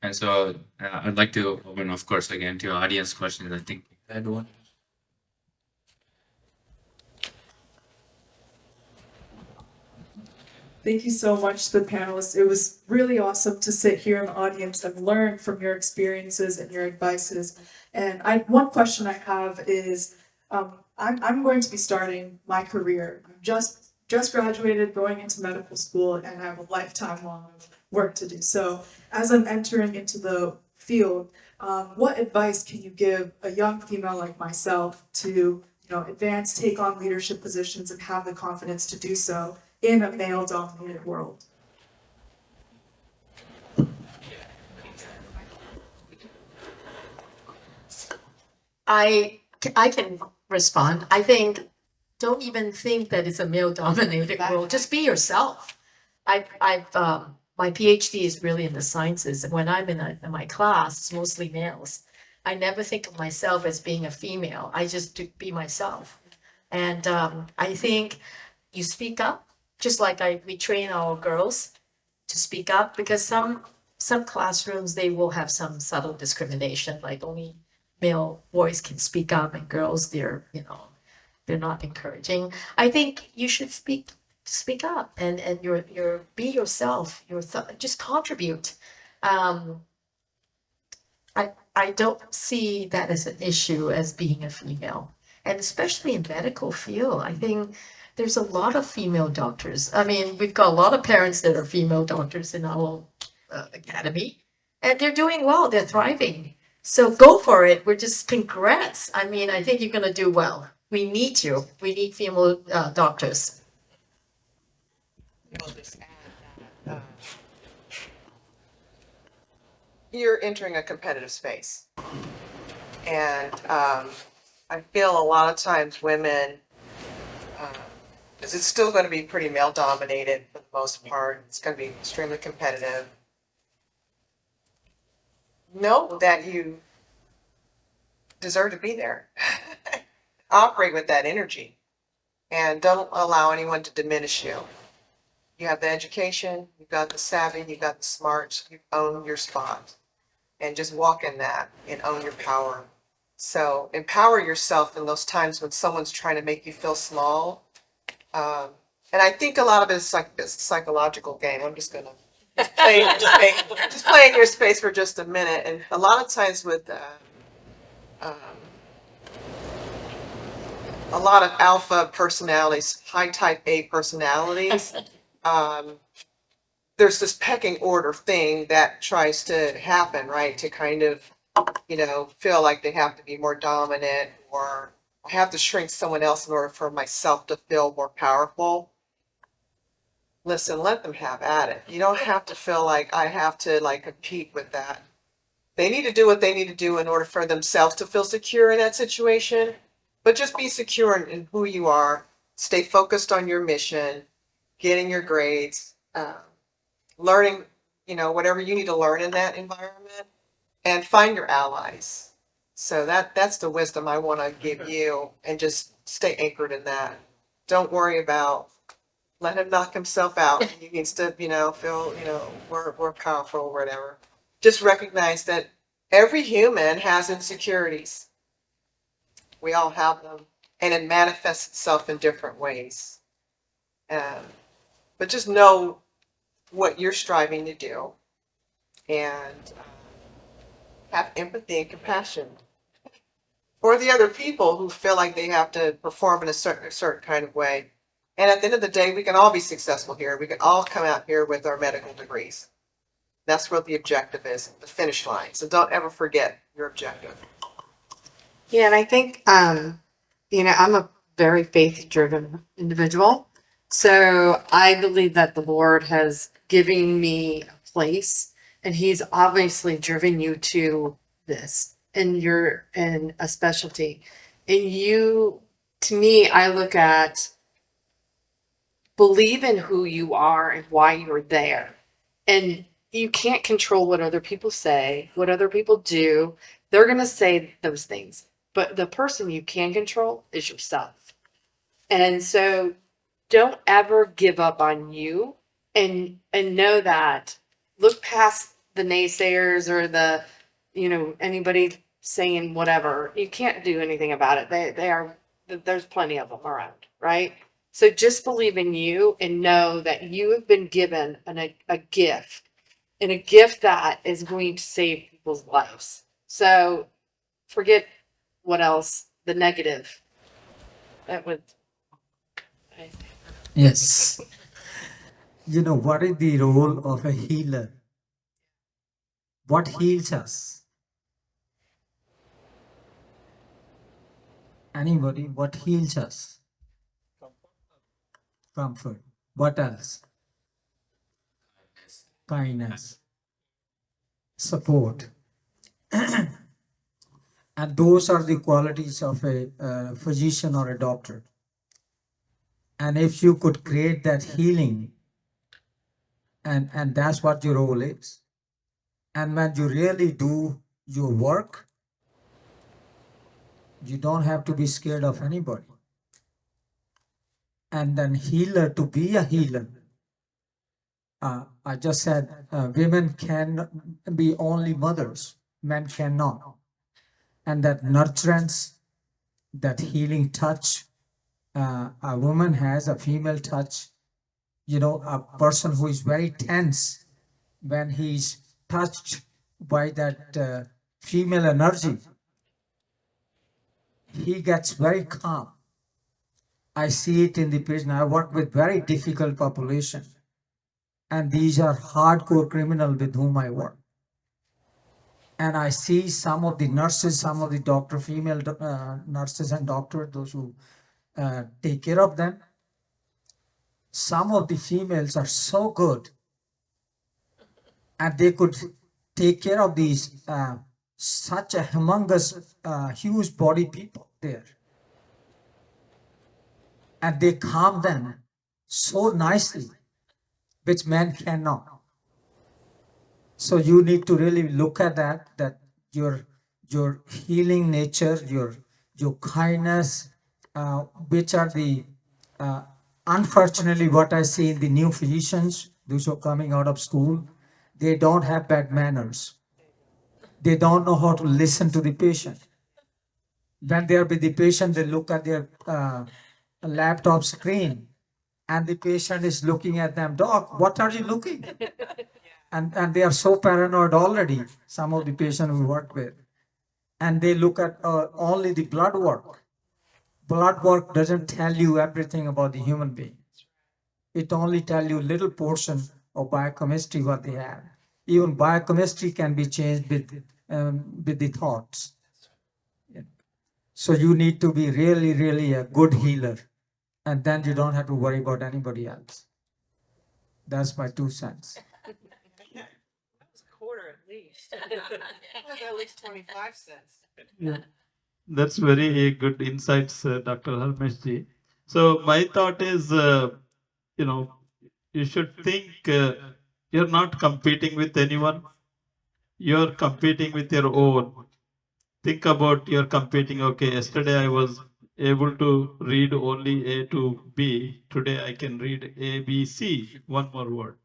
And so I'd like to open, of course, again to audience questions. I think you had one. Thank you so much to the panelists. It was really awesome to sit here in the audience and learn from your experiences and your advices. And one question I have is, I'm going to be starting my career. I'm just graduated, going into medical school, and I have a lifetime long of work to do. So as I'm entering into the field, what advice can you give a young female like myself to, advance, take on leadership positions, and have the confidence to do so in a male-dominated world? I can respond. I think don't even think that it's a male-dominated world. Just be yourself. I've my PhD is really in the sciences, and when I'm in my class, it's mostly males. I never think of myself as being a female. I just do be myself, and I think you speak up, just like we train our girls to speak up, because some classrooms they will have some subtle discrimination, like only male boys can speak up and girls they're not encouraging. I think you should speak up and your be yourself, just contribute. I don't see that as an issue as being a female, and especially in medical field. I think there's a lot of female doctors. I mean, we've got a lot of parents that are female doctors in our academy, and they're doing well. They're thriving. So go for it. We're just congrats. I mean, I think you're gonna do well. We need you. We need female doctors. I'll just add that, you're entering a competitive space. And I feel a lot of times women, because it's still going to be pretty male dominated for the most part. It's going to be extremely competitive. Know that you deserve to be there. Operate with that energy and don't allow anyone to diminish you. You have the education, you've got the savvy, you've got the smarts, you own your spot, and just walk in that and own your power. So empower yourself in those times when someone's trying to make you feel small. And I think a lot of it is like this psychological game. I'm just gonna play in your space, just play in your space for just a minute. And a lot of times with a lot of alpha personalities, high type A personalities, there's this pecking order thing that tries to happen, right? To kind of, feel like they have to be more dominant, or I have to shrink someone else in order for myself to feel more powerful. Listen, let them have at it. You don't have to feel like I have to compete with that. They need to do what they need to do in order for themselves to feel secure in that situation. But just be secure in who you are. Stay focused on your mission, getting your grades, learning, whatever you need to learn in that environment, and find your allies. So that's the wisdom I want to give you, and just stay anchored in that. Don't worry about, let him knock himself out. You can still, feel, we're powerful or whatever. Just recognize that every human has insecurities. We all have them, and it manifests itself in different ways. But just know what you're striving to do, and have empathy and compassion for the other people who feel like they have to perform in a certain kind of way. And at the end of the day, we can all be successful here. We can all come out here with our medical degrees. That's what the objective is, the finish line. So don't ever forget your objective. Yeah, and I think I'm a very faith-driven individual. So I believe that the Lord has given me a place, and He's obviously driven you to this, and you're in a specialty. And you, to me, I look at believe in who you are and why you're there. And you can't control what other people say, what other people do. They're going to say those things. But the person you can control is yourself. And so don't ever give up on you, and know that, look past the naysayers or the, anybody saying whatever. You can't do anything about it. There's plenty of them around, right? So just believe in you and know that you have been given a gift, and a gift that is going to save people's lives. So forget what else, the negative. That would. Yes. What is the role of a healer? What heals us? Anybody, what heals us? Comfort. What else? Kindness. Support. And those are the qualities of a physician or a doctor. And if you could create that healing, and that's what your role is. And when you really do your work, you don't have to be scared of anybody. And then healer, to be a healer, I just said women can be only mothers, men cannot. And that nurturance, that healing touch, a woman has a female touch. A person who is very tense when he's touched by that female energy, he gets very calm. I see it in the patient. I work with very difficult population, and these are hardcore criminals with whom I work. And I see some of the nurses, some of the female nurses and doctors, those who take care of them. Some of the females are so good, and they could take care of these such a humongous, huge body people there. And they calm them so nicely, which men cannot. So you need to really look at that your healing nature, your kindness, which are the unfortunately what I see in the new physicians, those who are coming out of school, they don't have bad manners. They don't know how to listen to the patient. When they are with the patient, they look at their laptop screen, and the patient is looking at them. Doc, what are you looking? And they are so paranoid already, some of the patients we work with. And they look at only the blood work. Blood work doesn't tell you everything about the human being. It only tells you little portion of biochemistry what they have. Even biochemistry can be changed with the thoughts. So you need to be really, really a good healer, and then you don't have to worry about anybody else. That's my 2 cents. Quarter at least. At least 25 cents. Yeah, that's very good insights, Dr. Harmesh ji. So my thought is, you should think you're not competing with anyone. You're competing with your own. think about you're competing. Okay, yesterday I was able to read only A to B. Today I can read A, B, C, one more word.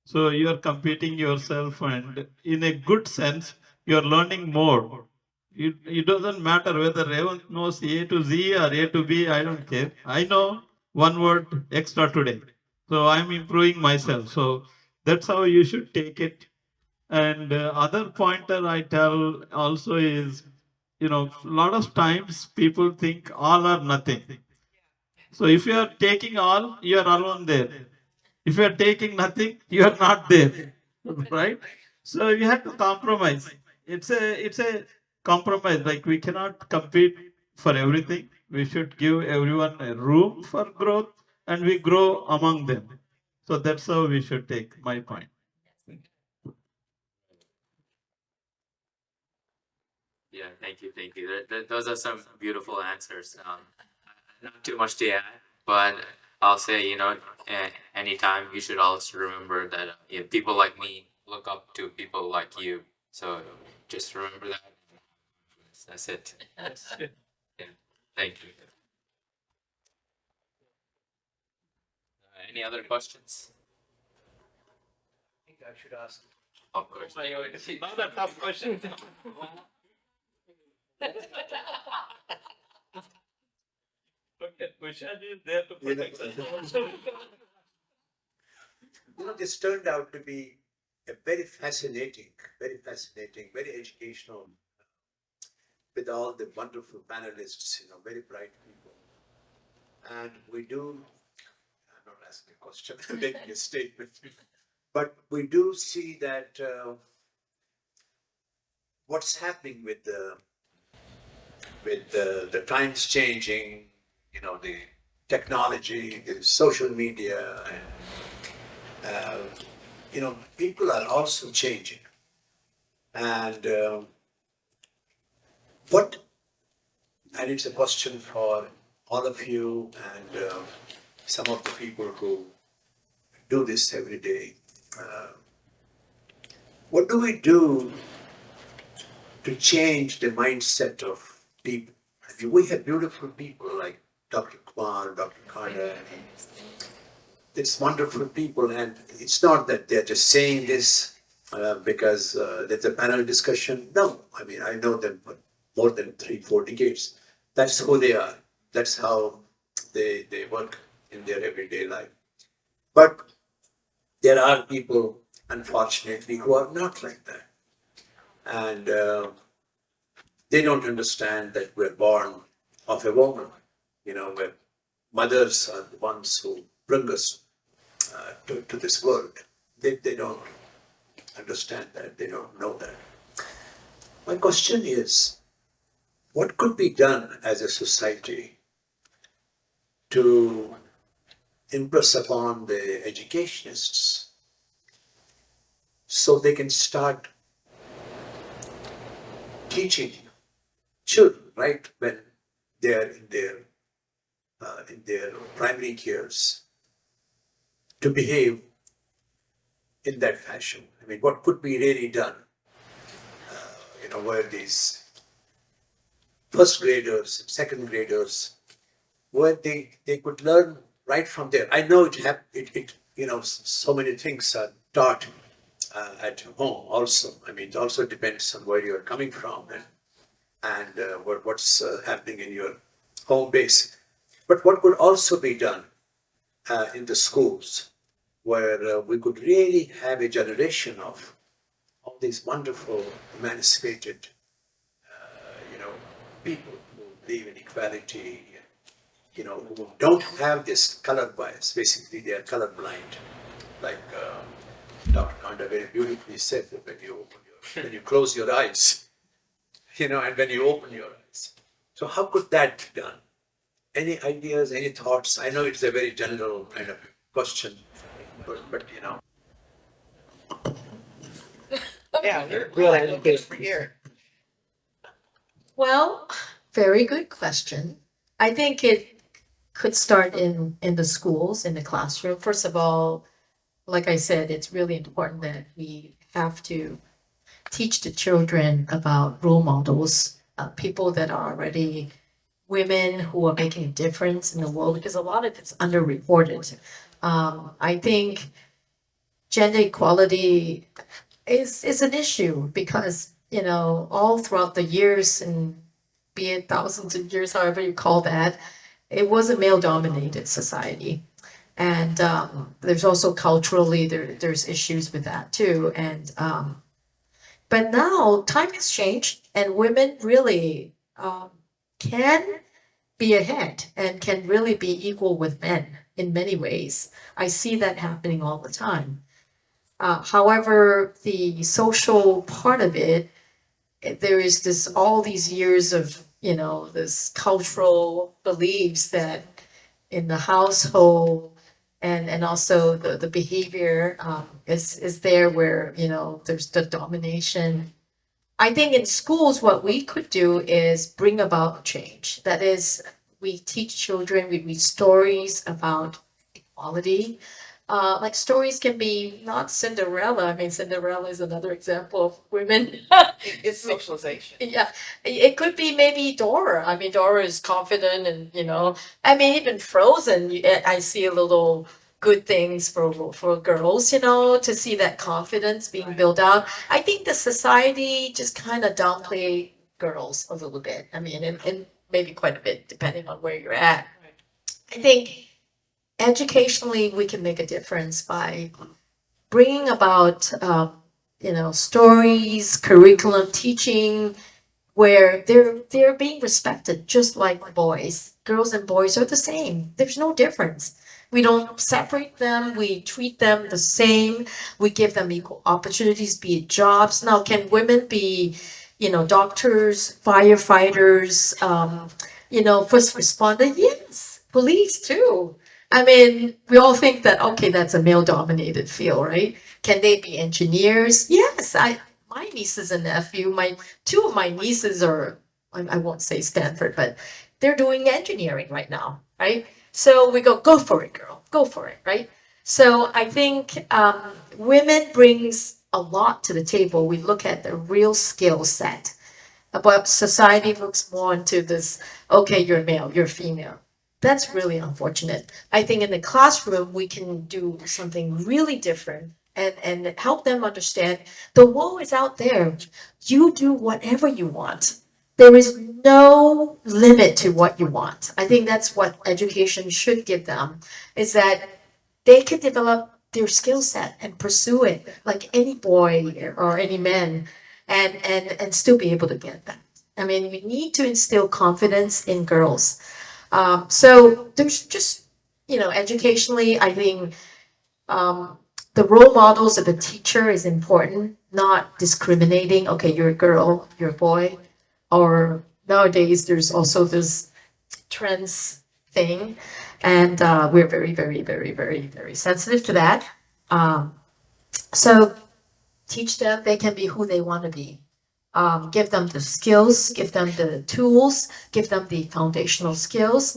So you are competing yourself, and in a good sense, you are learning more. It doesn't matter whether Revan knows A to Z or A to B, I don't care. I know one word extra today. So I'm improving myself. So that's how you should take it. And other pointer I tell also is, a lot of times people think all or nothing. So if you are taking all, you are alone there. If you are taking nothing, you are not there, right? So you have to compromise. It's a compromise. Like we cannot compete for everything. We should give everyone a room for growth, and we grow among them. So that's how we should take my point. Yeah, thank you, thank you. Those are some beautiful answers. Not too much to add, but I'll say, anytime you should also remember that people like me look up to people like you. So just remember that. That's it. Yeah, thank you. Any other questions? I think I should ask. Of course. Not a tough question. Okay, Vishal is there to protect us. This turned out to be a very fascinating, very educational, with all the wonderful panelists, very bright people. And we do, I'm not asking a question, I'm making a statement, but we do see that what's happening with the times changing, the technology, the social media, and people are also changing. And and it's a question for all of you and some of the people who do this every day. What do we do to change the mindset of people? I mean, we have beautiful people like Dr. Kumar, Dr. Kanda, it's wonderful people, and it's not that they're just saying this because there's a panel discussion. No, I mean, I know them for more than 3-4 decades. That's who they are. That's how they work in their everyday life. But there are people, unfortunately, who are not like that. And they don't understand that we're born of a woman, where mothers are the ones who bring us to this world. They don't understand that, they don't know that. My question is, what could be done as a society to impress upon the educationists so they can start teaching children, right, when they're in their primary years, to behave in that fashion? I mean, what could be really done? Where these first graders, second graders, where they could learn right from there. I know so many things are taught at home also. I mean, it also depends on where you're coming from and what's happening in your home base. But what could also be done in the schools, where we could really have a generation of all these wonderful, emancipated, people who believe in equality, who don't have this color bias. Basically, they are colorblind, like Dr. Kanda very beautifully said, that when you close your eyes, and when you open your eyes. So how could that be done? Any ideas, any thoughts? I know it's a very general kind of question, but Yeah, we're really good for here. Well, very good question. I think it could start in the schools, in the classroom. First of all, like I said, it's really important that we have to teach the children about role models, people that are already women who are making a difference in the world, because a lot of it's underreported. I think gender equality is an issue because, you know, all throughout the years, and be it thousands of years, however you call that, it was a male dominated society. And there's also culturally there's issues with that too. And but now time has changed, and women really can be ahead and can really be equal with men in many ways. I see that happening all the time. However, the social part of it, there is this all these years of, you know, this cultural beliefs that in the household and also the behavior is there where, you know, there's the domination. I think in schools, what we could do is bring about change. That is, we teach children, we read stories about equality. Like stories can be not Cinderella. I mean, Cinderella is another example of women. It's socialization. Yeah, it could be maybe Dora. I mean, Dora is confident, and you know, I mean, even Frozen. I see a little good things for girls. You know, to see that confidence being built out. I think the society just kind of downplay girls a little bit. I mean, and maybe quite a bit depending on where you're at. I think educationally we can make a difference by bringing about you know, stories, curriculum, teaching, where they're being respected just like boys. Girls and boys are the same. There's no difference. We don't separate them. We treat them the same. We give them equal opportunities, be it jobs. Now, can women be, you know, doctors, firefighters, you know, first responder? Yes. Police too. I mean, we all think that, okay, that's a male dominated field, right? Can they be engineers? Yes. My nieces and nephew, two of my nieces are, I won't say Stanford, but they're doing engineering right now, right? So we go for it, girl, go for it, right? So I think women brings a lot to the table. We look at the real skill set. But society looks more into this, okay, you're male, you're female. That's really unfortunate. I think in the classroom, we can do something really different and help them understand the world is out there. You do whatever you want. There is no limit to what you want. I think that's what education should give them, is that they can develop their skill set and pursue it like any boy or any man and still be able to get that. I mean, we need to instill confidence in girls. So there's just, you know, educationally, I think the role models of a teacher is important, not discriminating. Okay, you're a girl, you're a boy. Or nowadays, there's also this trans thing, and we're very, very, very, very, very sensitive to that. So teach them they can be who they want to be. Give them the skills, give them the tools, give them the foundational skills.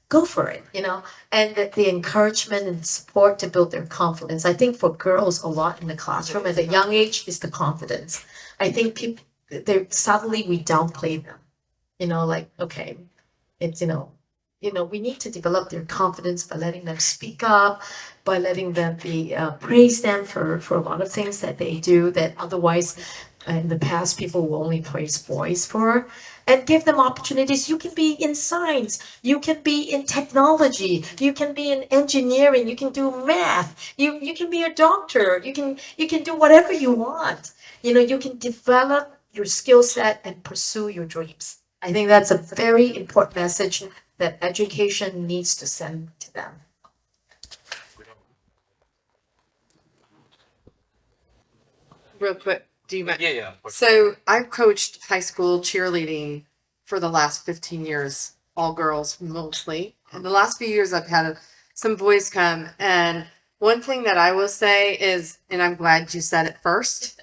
Go for it, you know, and the encouragement and support to build their confidence. I think for girls, a lot in the classroom at a young age is the confidence. I think people, suddenly we downplay them, you know, like, okay, it's, you know, we need to develop their confidence by letting them speak up, by letting them be, praise them for a lot of things that they do that otherwise in the past people will only praise boys for, and give them opportunities. You can be in science, you can be in technology, you can be in engineering, you can do math, you can be a doctor, you can do whatever you want. You know, you can develop your skill set and pursue your dreams. I think that's a very important message that education needs to send to them. Real quick, do you mind? Yeah, of course. So I've coached high school cheerleading for the last 15 years, all girls mostly. And the last few years I've had some boys come. And one thing that I will say is, and I'm glad you said it first,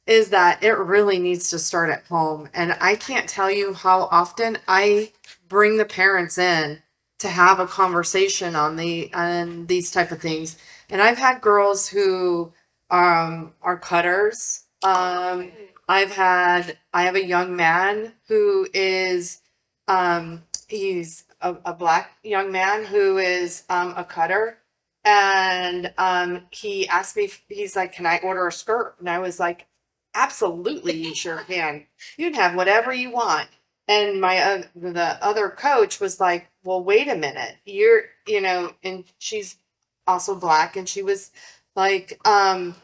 is that it really needs to start at home. And I can't tell you how often I bring the parents in to have a conversation on these type of things. And I've had girls who are cutters, I have a young man who is, he's a black young man who is a cutter. And he asked me, he's like, can I order a skirt? And I was like, absolutely, you sure can. You can have whatever you want. And the other coach was like, well, wait a minute. And she's also black. And she was like, but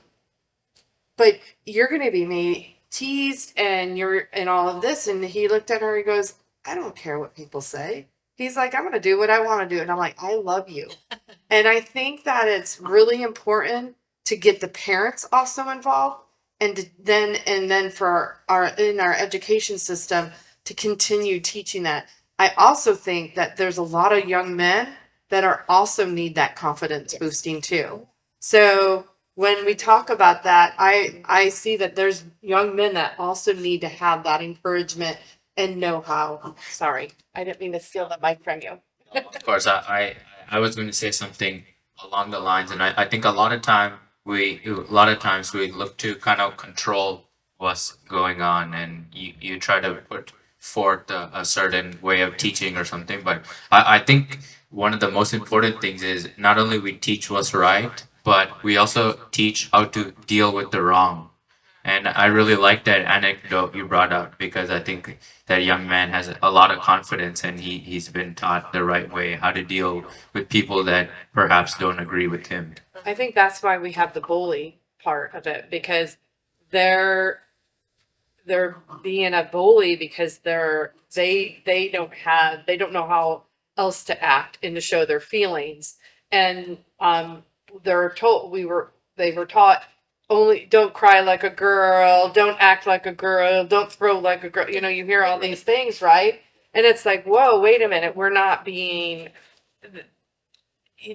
you're going to be teased and you're and all of this. And he looked at her, he goes, I don't care what people say. He's like, I'm going to do what I want to do. And I'm like, I love you. And I think that it's really important to get the parents also involved and then for our education system to continue teaching that. I also think that there's a lot of young men that are also need that confidence boosting too. So when we talk about that, I see that there's young men that also need to have that encouragement and know how. Sorry, I didn't mean to steal the mic from you. Of course, I was going to say something along the lines, and I think a lot of times we look to kind of control what's going on, and you try to put forth a certain way of teaching or something. But I think one of the most important things is not only we teach what's right, but we also teach how to deal with the wrong. And I really like that anecdote you brought up because I think that young man has a lot of confidence and he's been taught the right way how to deal with people that perhaps don't agree with him. I think that's why we have the bully part of it, because they're being a bully because they don't know how else to act and to show their feelings. And they were taught only don't cry like a girl, don't act like a girl, don't throw like a girl. You hear all these things, right? And it's like, whoa, wait a minute, we're not being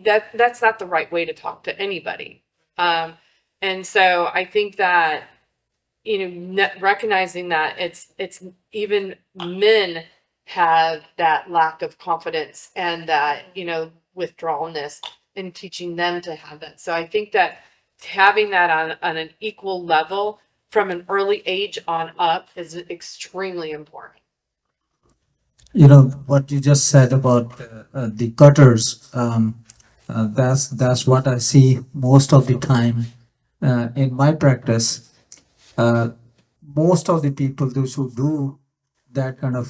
that's not the right way to talk to anybody. And so I think that recognizing that it's even men have that lack of confidence and that withdrawalness, and teaching them to have that. So I think that having that on an equal level from an early age on up is extremely important. What you just said about the cutters, that's what I see most of the time in my practice. Most of the people, those who do that kind of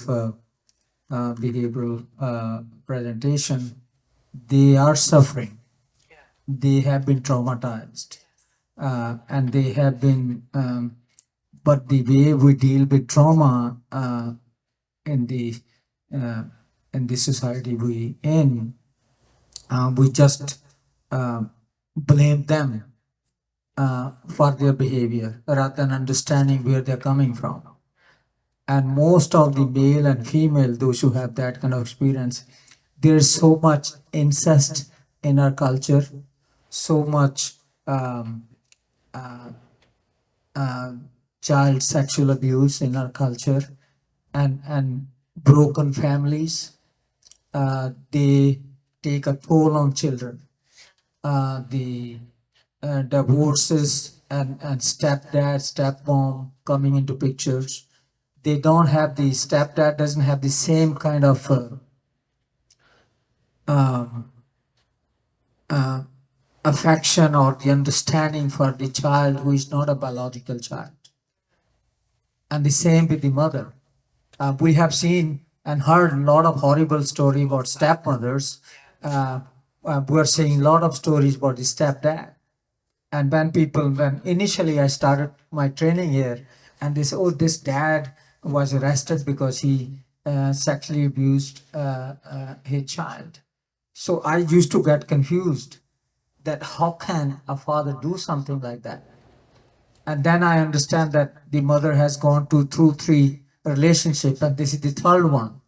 behavioral presentation, they are suffering. They have been traumatized, and they have been. But the way we deal with trauma in the society we just blame them for their behavior rather than understanding where they're coming from. And most of the male and female, those who have that kind of experience, there's so much incest in our culture, so much child sexual abuse in our culture, and broken families. They take a toll on children. The divorces and stepdad, stepmom coming into pictures. They don't have the stepdad doesn't have the same kind of affection or the understanding for the child who is not a biological child. And the same with the mother. We have seen and heard a lot of horrible stories about stepmothers. We're seeing a lot of stories about the stepdad. And when initially I started my training here, and they say, oh, this dad was arrested because he sexually abused his child. So I used to get confused that how can a father do something like that? And then I understand that the mother has gone through 3 relationships, and this is the 3rd one.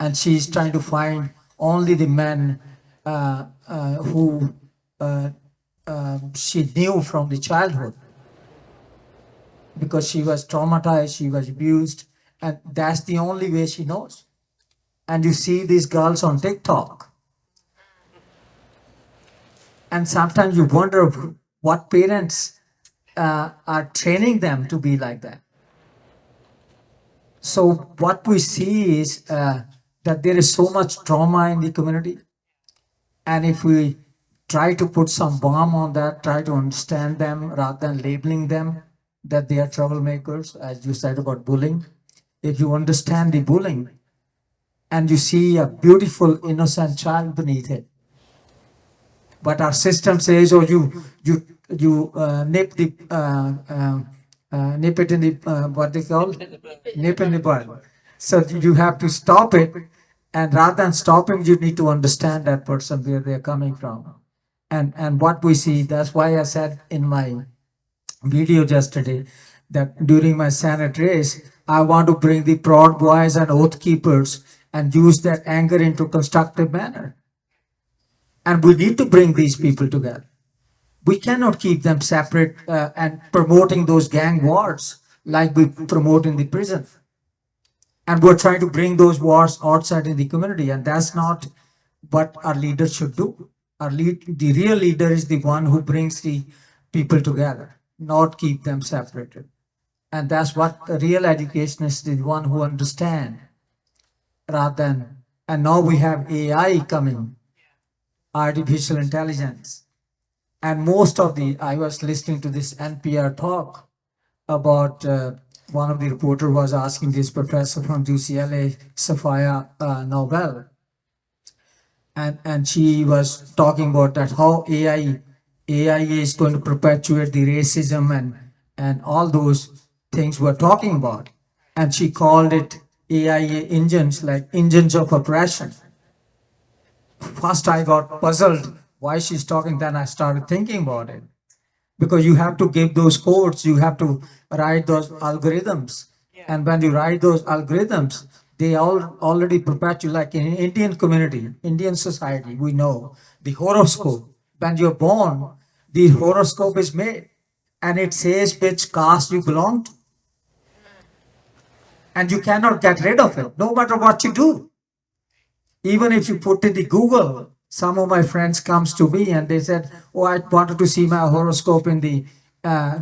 And she's trying to find only the men who she knew from the childhood, because she was traumatized, she was abused, and that's the only way she knows. And you see these girls on TikTok, and sometimes you wonder what parents are training them to be like that. So what we see is that there is so much trauma in the community. And if we try to put some balm on that, try to understand them rather than labeling them that they are troublemakers, as you said about bullying, if you understand the bullying and you see a beautiful innocent child beneath it, but our system says, oh, you nip the nip it in the what they call nip in the bud. So you have to stop it, and rather than stopping, you need to understand that person where they're coming from, and what we see. That's why I said in my video yesterday that during my Senate race, I want to bring the proud boys and oath keepers and use that anger into constructive manner. And we need to bring these people together. We cannot keep them separate and promoting those gang wars like we promote in the prison. And we're trying to bring those wars outside in the community, and that's not what our leaders should do. The real leader is the one who brings the people together, not keep them separated. And that's what the real educationist is, the one who understand rather than. And now we have AI coming, artificial intelligence. And I was listening to this NPR talk about one of the reporter was asking this professor from UCLA, Sophia Nobel, and she was talking about that how AI is going to perpetuate the racism and all those things we're talking about, and she called it AI engines, like engines of oppression. First, I got puzzled why she's talking. Then I started thinking about it. Because you have to give those codes, you have to write those algorithms. And when you write those algorithms, they already perpetuate, like in Indian community, Indian society, we know the horoscope. When you're born, the horoscope is made and it says which caste you belong to. And you cannot get rid of it, no matter what you do. Even if you put in the Google, some of my friends comes to me and they said, oh, I wanted to see my horoscope in the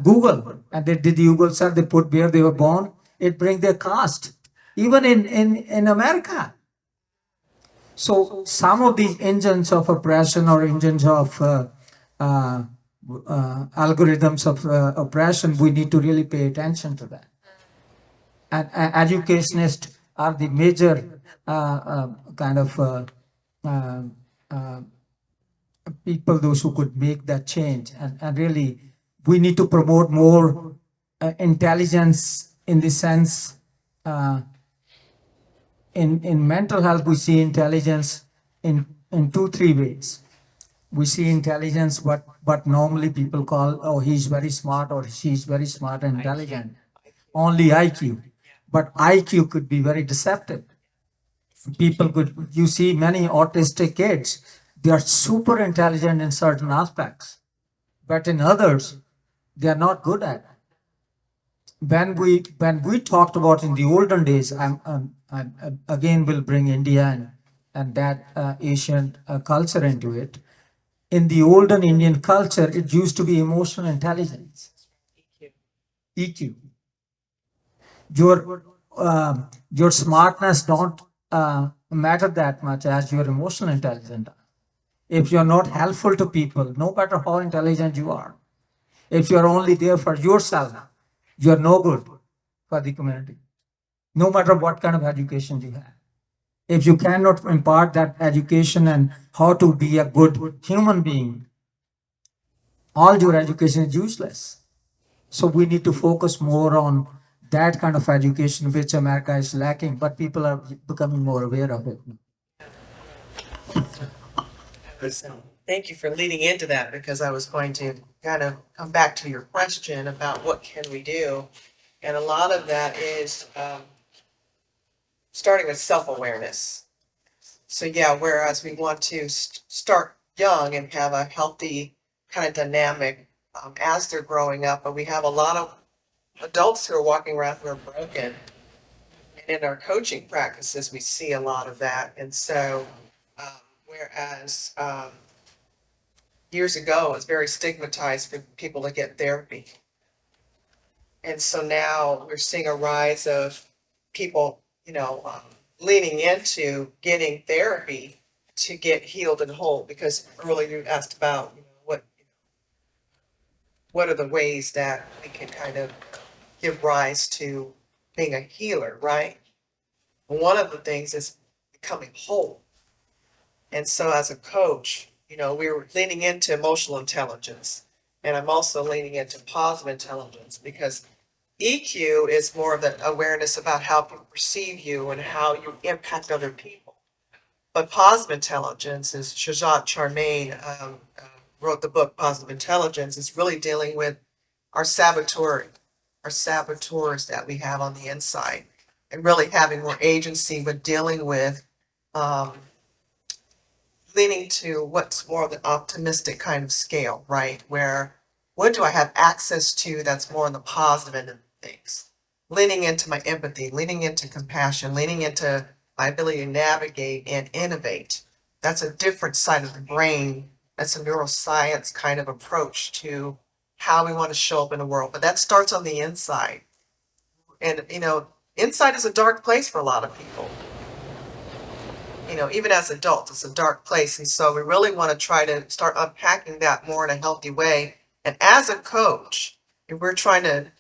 Google. And they did the Google search, they put where they were born, it brings their caste. Even in America. So some of these engines of oppression or engines of algorithms of oppression, we need to really pay attention to that. And educationists are the major kind of people, those who could make that change. And really, we need to promote more intelligence in the sense, in mental health, we see intelligence in 2-3 ways. We see intelligence, what normally people call, oh, he's very smart or she's very smart and intelligent. Only IQ. But IQ could be very deceptive. You see many autistic kids, they are super intelligent in certain aspects, but in others, they are not good at it. When we talked about in the olden days, I again will bring India and that Asian culture into it. In the olden Indian culture, it used to be emotional intelligence, EQ. Your smartness don't matter that much as your emotional intelligence. If you're not helpful to people, no matter how intelligent you are, if you're only there for yourself, you're no good for the community, no matter what kind of education you have. If you cannot impart that education and how to be a good human being, all your education is useless. So we need to focus more on that kind of education which America is lacking, but people are becoming more aware of it. So thank you for leading into that, because I was going to kind of come back to your question about what can we do. And a lot of that is starting with self-awareness. So yeah, whereas we want to start young and have a healthy kind of dynamic as they're growing up, but we have a lot of adults who are walking around who are broken. And in our coaching practices, we see a lot of that. And so whereas years ago, it was very stigmatized for people to get therapy. And so now we're seeing a rise of people, leaning into getting therapy to get healed and whole. Because earlier you asked about, what are the ways that we can kind of give rise to being a healer, right? One of the things is becoming whole. And so as a coach, we were leaning into emotional intelligence. And I'm also leaning into positive intelligence because EQ is more of the awareness about how people perceive you and how you impact other people. But positive intelligence is Shajat Charmaine wrote the book Positive Intelligence. It's really dealing with our saboteurs that we have on the inside, and really having more agency with dealing with leaning to what's more of the optimistic kind of scale, right? Where what do I have access to that's more on the positive end of things? Leaning into my empathy, leaning into compassion, leaning into my ability to navigate and innovate. That's a different side of the brain. That's a neuroscience kind of approach to how we want to show up in the world. But that starts on the inside. And, inside is a dark place for a lot of people. Even as adults, it's a dark place. And so we really want to try to start unpacking that more in a healthy way. And as a coach, if we're trying to,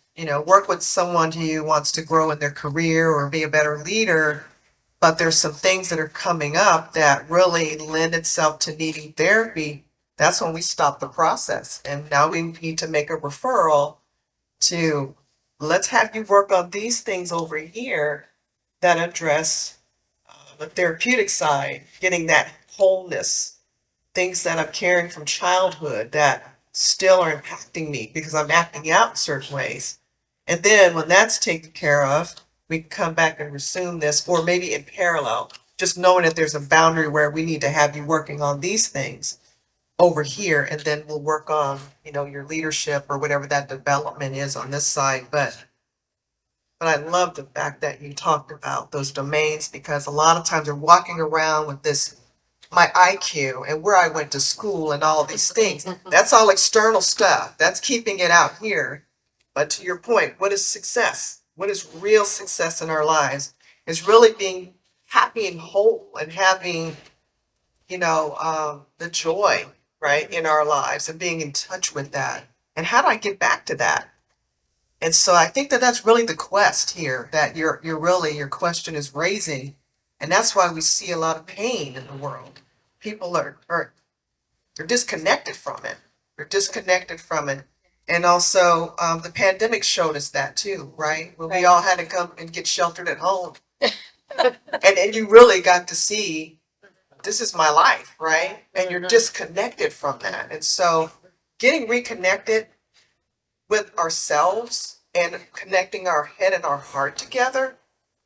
work with someone who wants to grow in their career or be a better leader, but there's some things that are coming up that really lend itself to needing therapy, that's when we stop the process. And now we need to make a referral to, let's have you work on these things over here that address the therapeutic side, getting that wholeness, things that I'm carrying from childhood that still are impacting me because I'm acting out in certain ways. And then when that's taken care of, we can come back and resume this, or maybe in parallel, just knowing that there's a boundary where we need to have you working on these things over here, and then we'll work on, your leadership or whatever that development is on this side. But I love the fact that you talked about those domains, because a lot of times they're walking around with this, my IQ and where I went to school and all these things. That's all external stuff. That's keeping it out here. But to your point, what is success? What is real success in our lives? Is really being happy and whole and having, the joy, right, in our lives and being in touch with that. And how do I get back to that? And so I think that that's really the quest here that your question is raising. And that's why we see a lot of pain in the world. People they're disconnected from it. They're disconnected from it. And also the pandemic showed us that too, right? When we all had to come and get sheltered at home. and you really got to see, this is my life, right? And you're disconnected from that. And so getting reconnected with ourselves and connecting our head and our heart together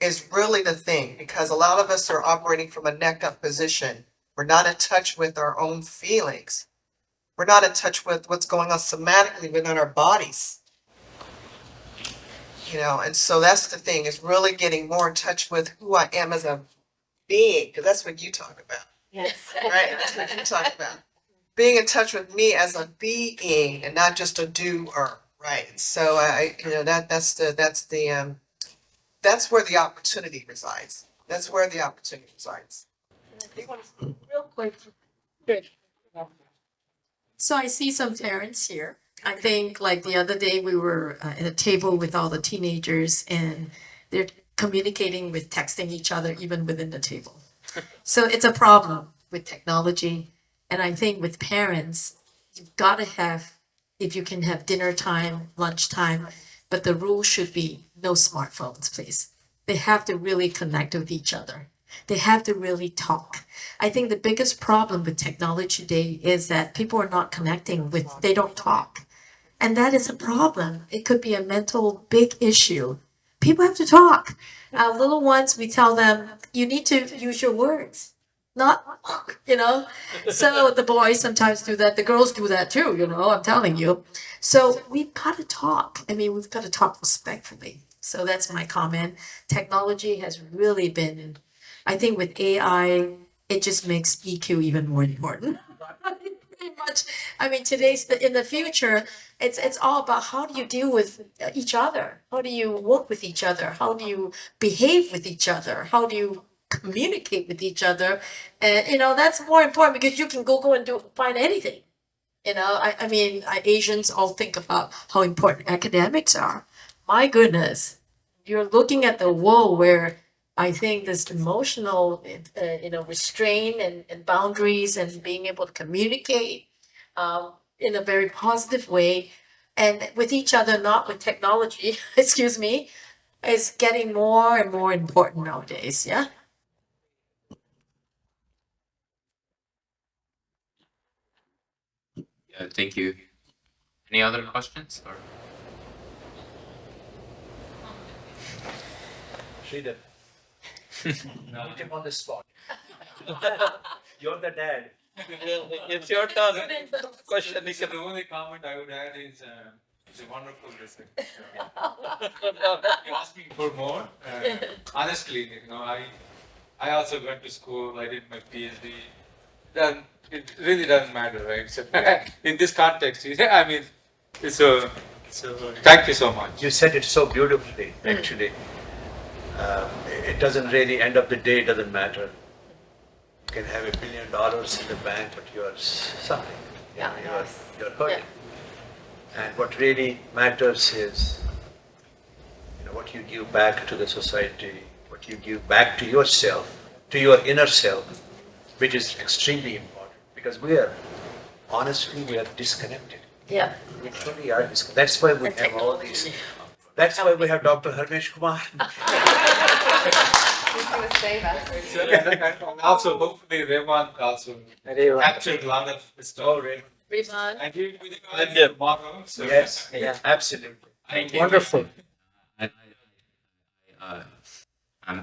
is really the thing, because a lot of us are operating from a neck up position. We're not in touch with our own feelings. We're not in touch with what's going on somatically within our bodies. And so that's the thing, is really getting more in touch with who I am as a being, because that's what you talk about. Yes. Right? That's what you talk about. Being in touch with me as a being and not just a doer, right? So that's where the opportunity resides. That's where the opportunity resides. Real quick. Good. So I see some parents here. I think like the other day we were at a table with all the teenagers and they're communicating with texting each other even within the table. So it's a problem with technology. And I think with parents, you've got to have, if you can have dinner time, lunch time, but the rule should be no smartphones, please. They have to really connect with each other. They have to really talk. I think the biggest problem with technology today is that people are not connecting with, they don't talk. And that is a problem. It could be a mental big issue. People have to talk. Our little ones, we tell them, you need to use your words, not, So the boys sometimes do that. The girls do that too, I'm telling you. So we've got to talk. We've got to talk respectfully. So that's my comment. Technology has really been, I think with AI, it just makes EQ even more important. pretty much. I mean, in the future, it's all about how do you deal with each other? How do you work with each other? How do you behave with each other? How do you communicate with each other? And that's more important because you can go and find anything. I mean, Asians all think about how important academics are. My goodness, you're looking at the world where I think this emotional, restraint and boundaries and being able to communicate in a very positive way and with each other, not with technology, excuse me, is getting more and more important nowadays. Yeah. Yeah, thank you. Any other questions? Or? Sridhar. Put him on the spot. You're the dad. It's your turn. Question. The only comment I would add is it's a wonderful visit. You're asking for more. Honestly, I also went to school. I did my PhD. Then it really doesn't matter, right? So in this context, I mean, so thank you so much. You said it so beautifully, actually. It doesn't really, end of the day, it doesn't matter. You can have $1 billion in the bank, but you're suffering. You're hurting. And what really matters is, what you give back to the society, what you give back to yourself, to your inner self, which is extremely important. Because honestly, we are disconnected. Yeah. We truly are disconnected. That's why we have all these. That's why we have Dr. Harmesh Kumar. He's gonna save us. And also, hopefully, Raymond also captured a lot of the story. Rivan. And we did tomorrow. So Yes, absolutely. Wonderful.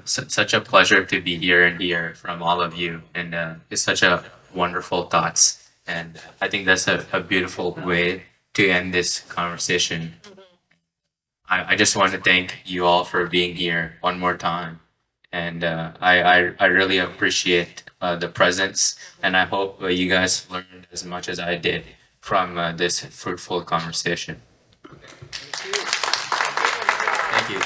Such a pleasure to be here and hear from all of you, and it's such a wonderful thoughts. And I think that's a beautiful way to end this conversation. I just want to thank you all for being here one more time, and I really appreciate the presence, and I hope you guys learned as much as I did from this fruitful conversation. Thank you.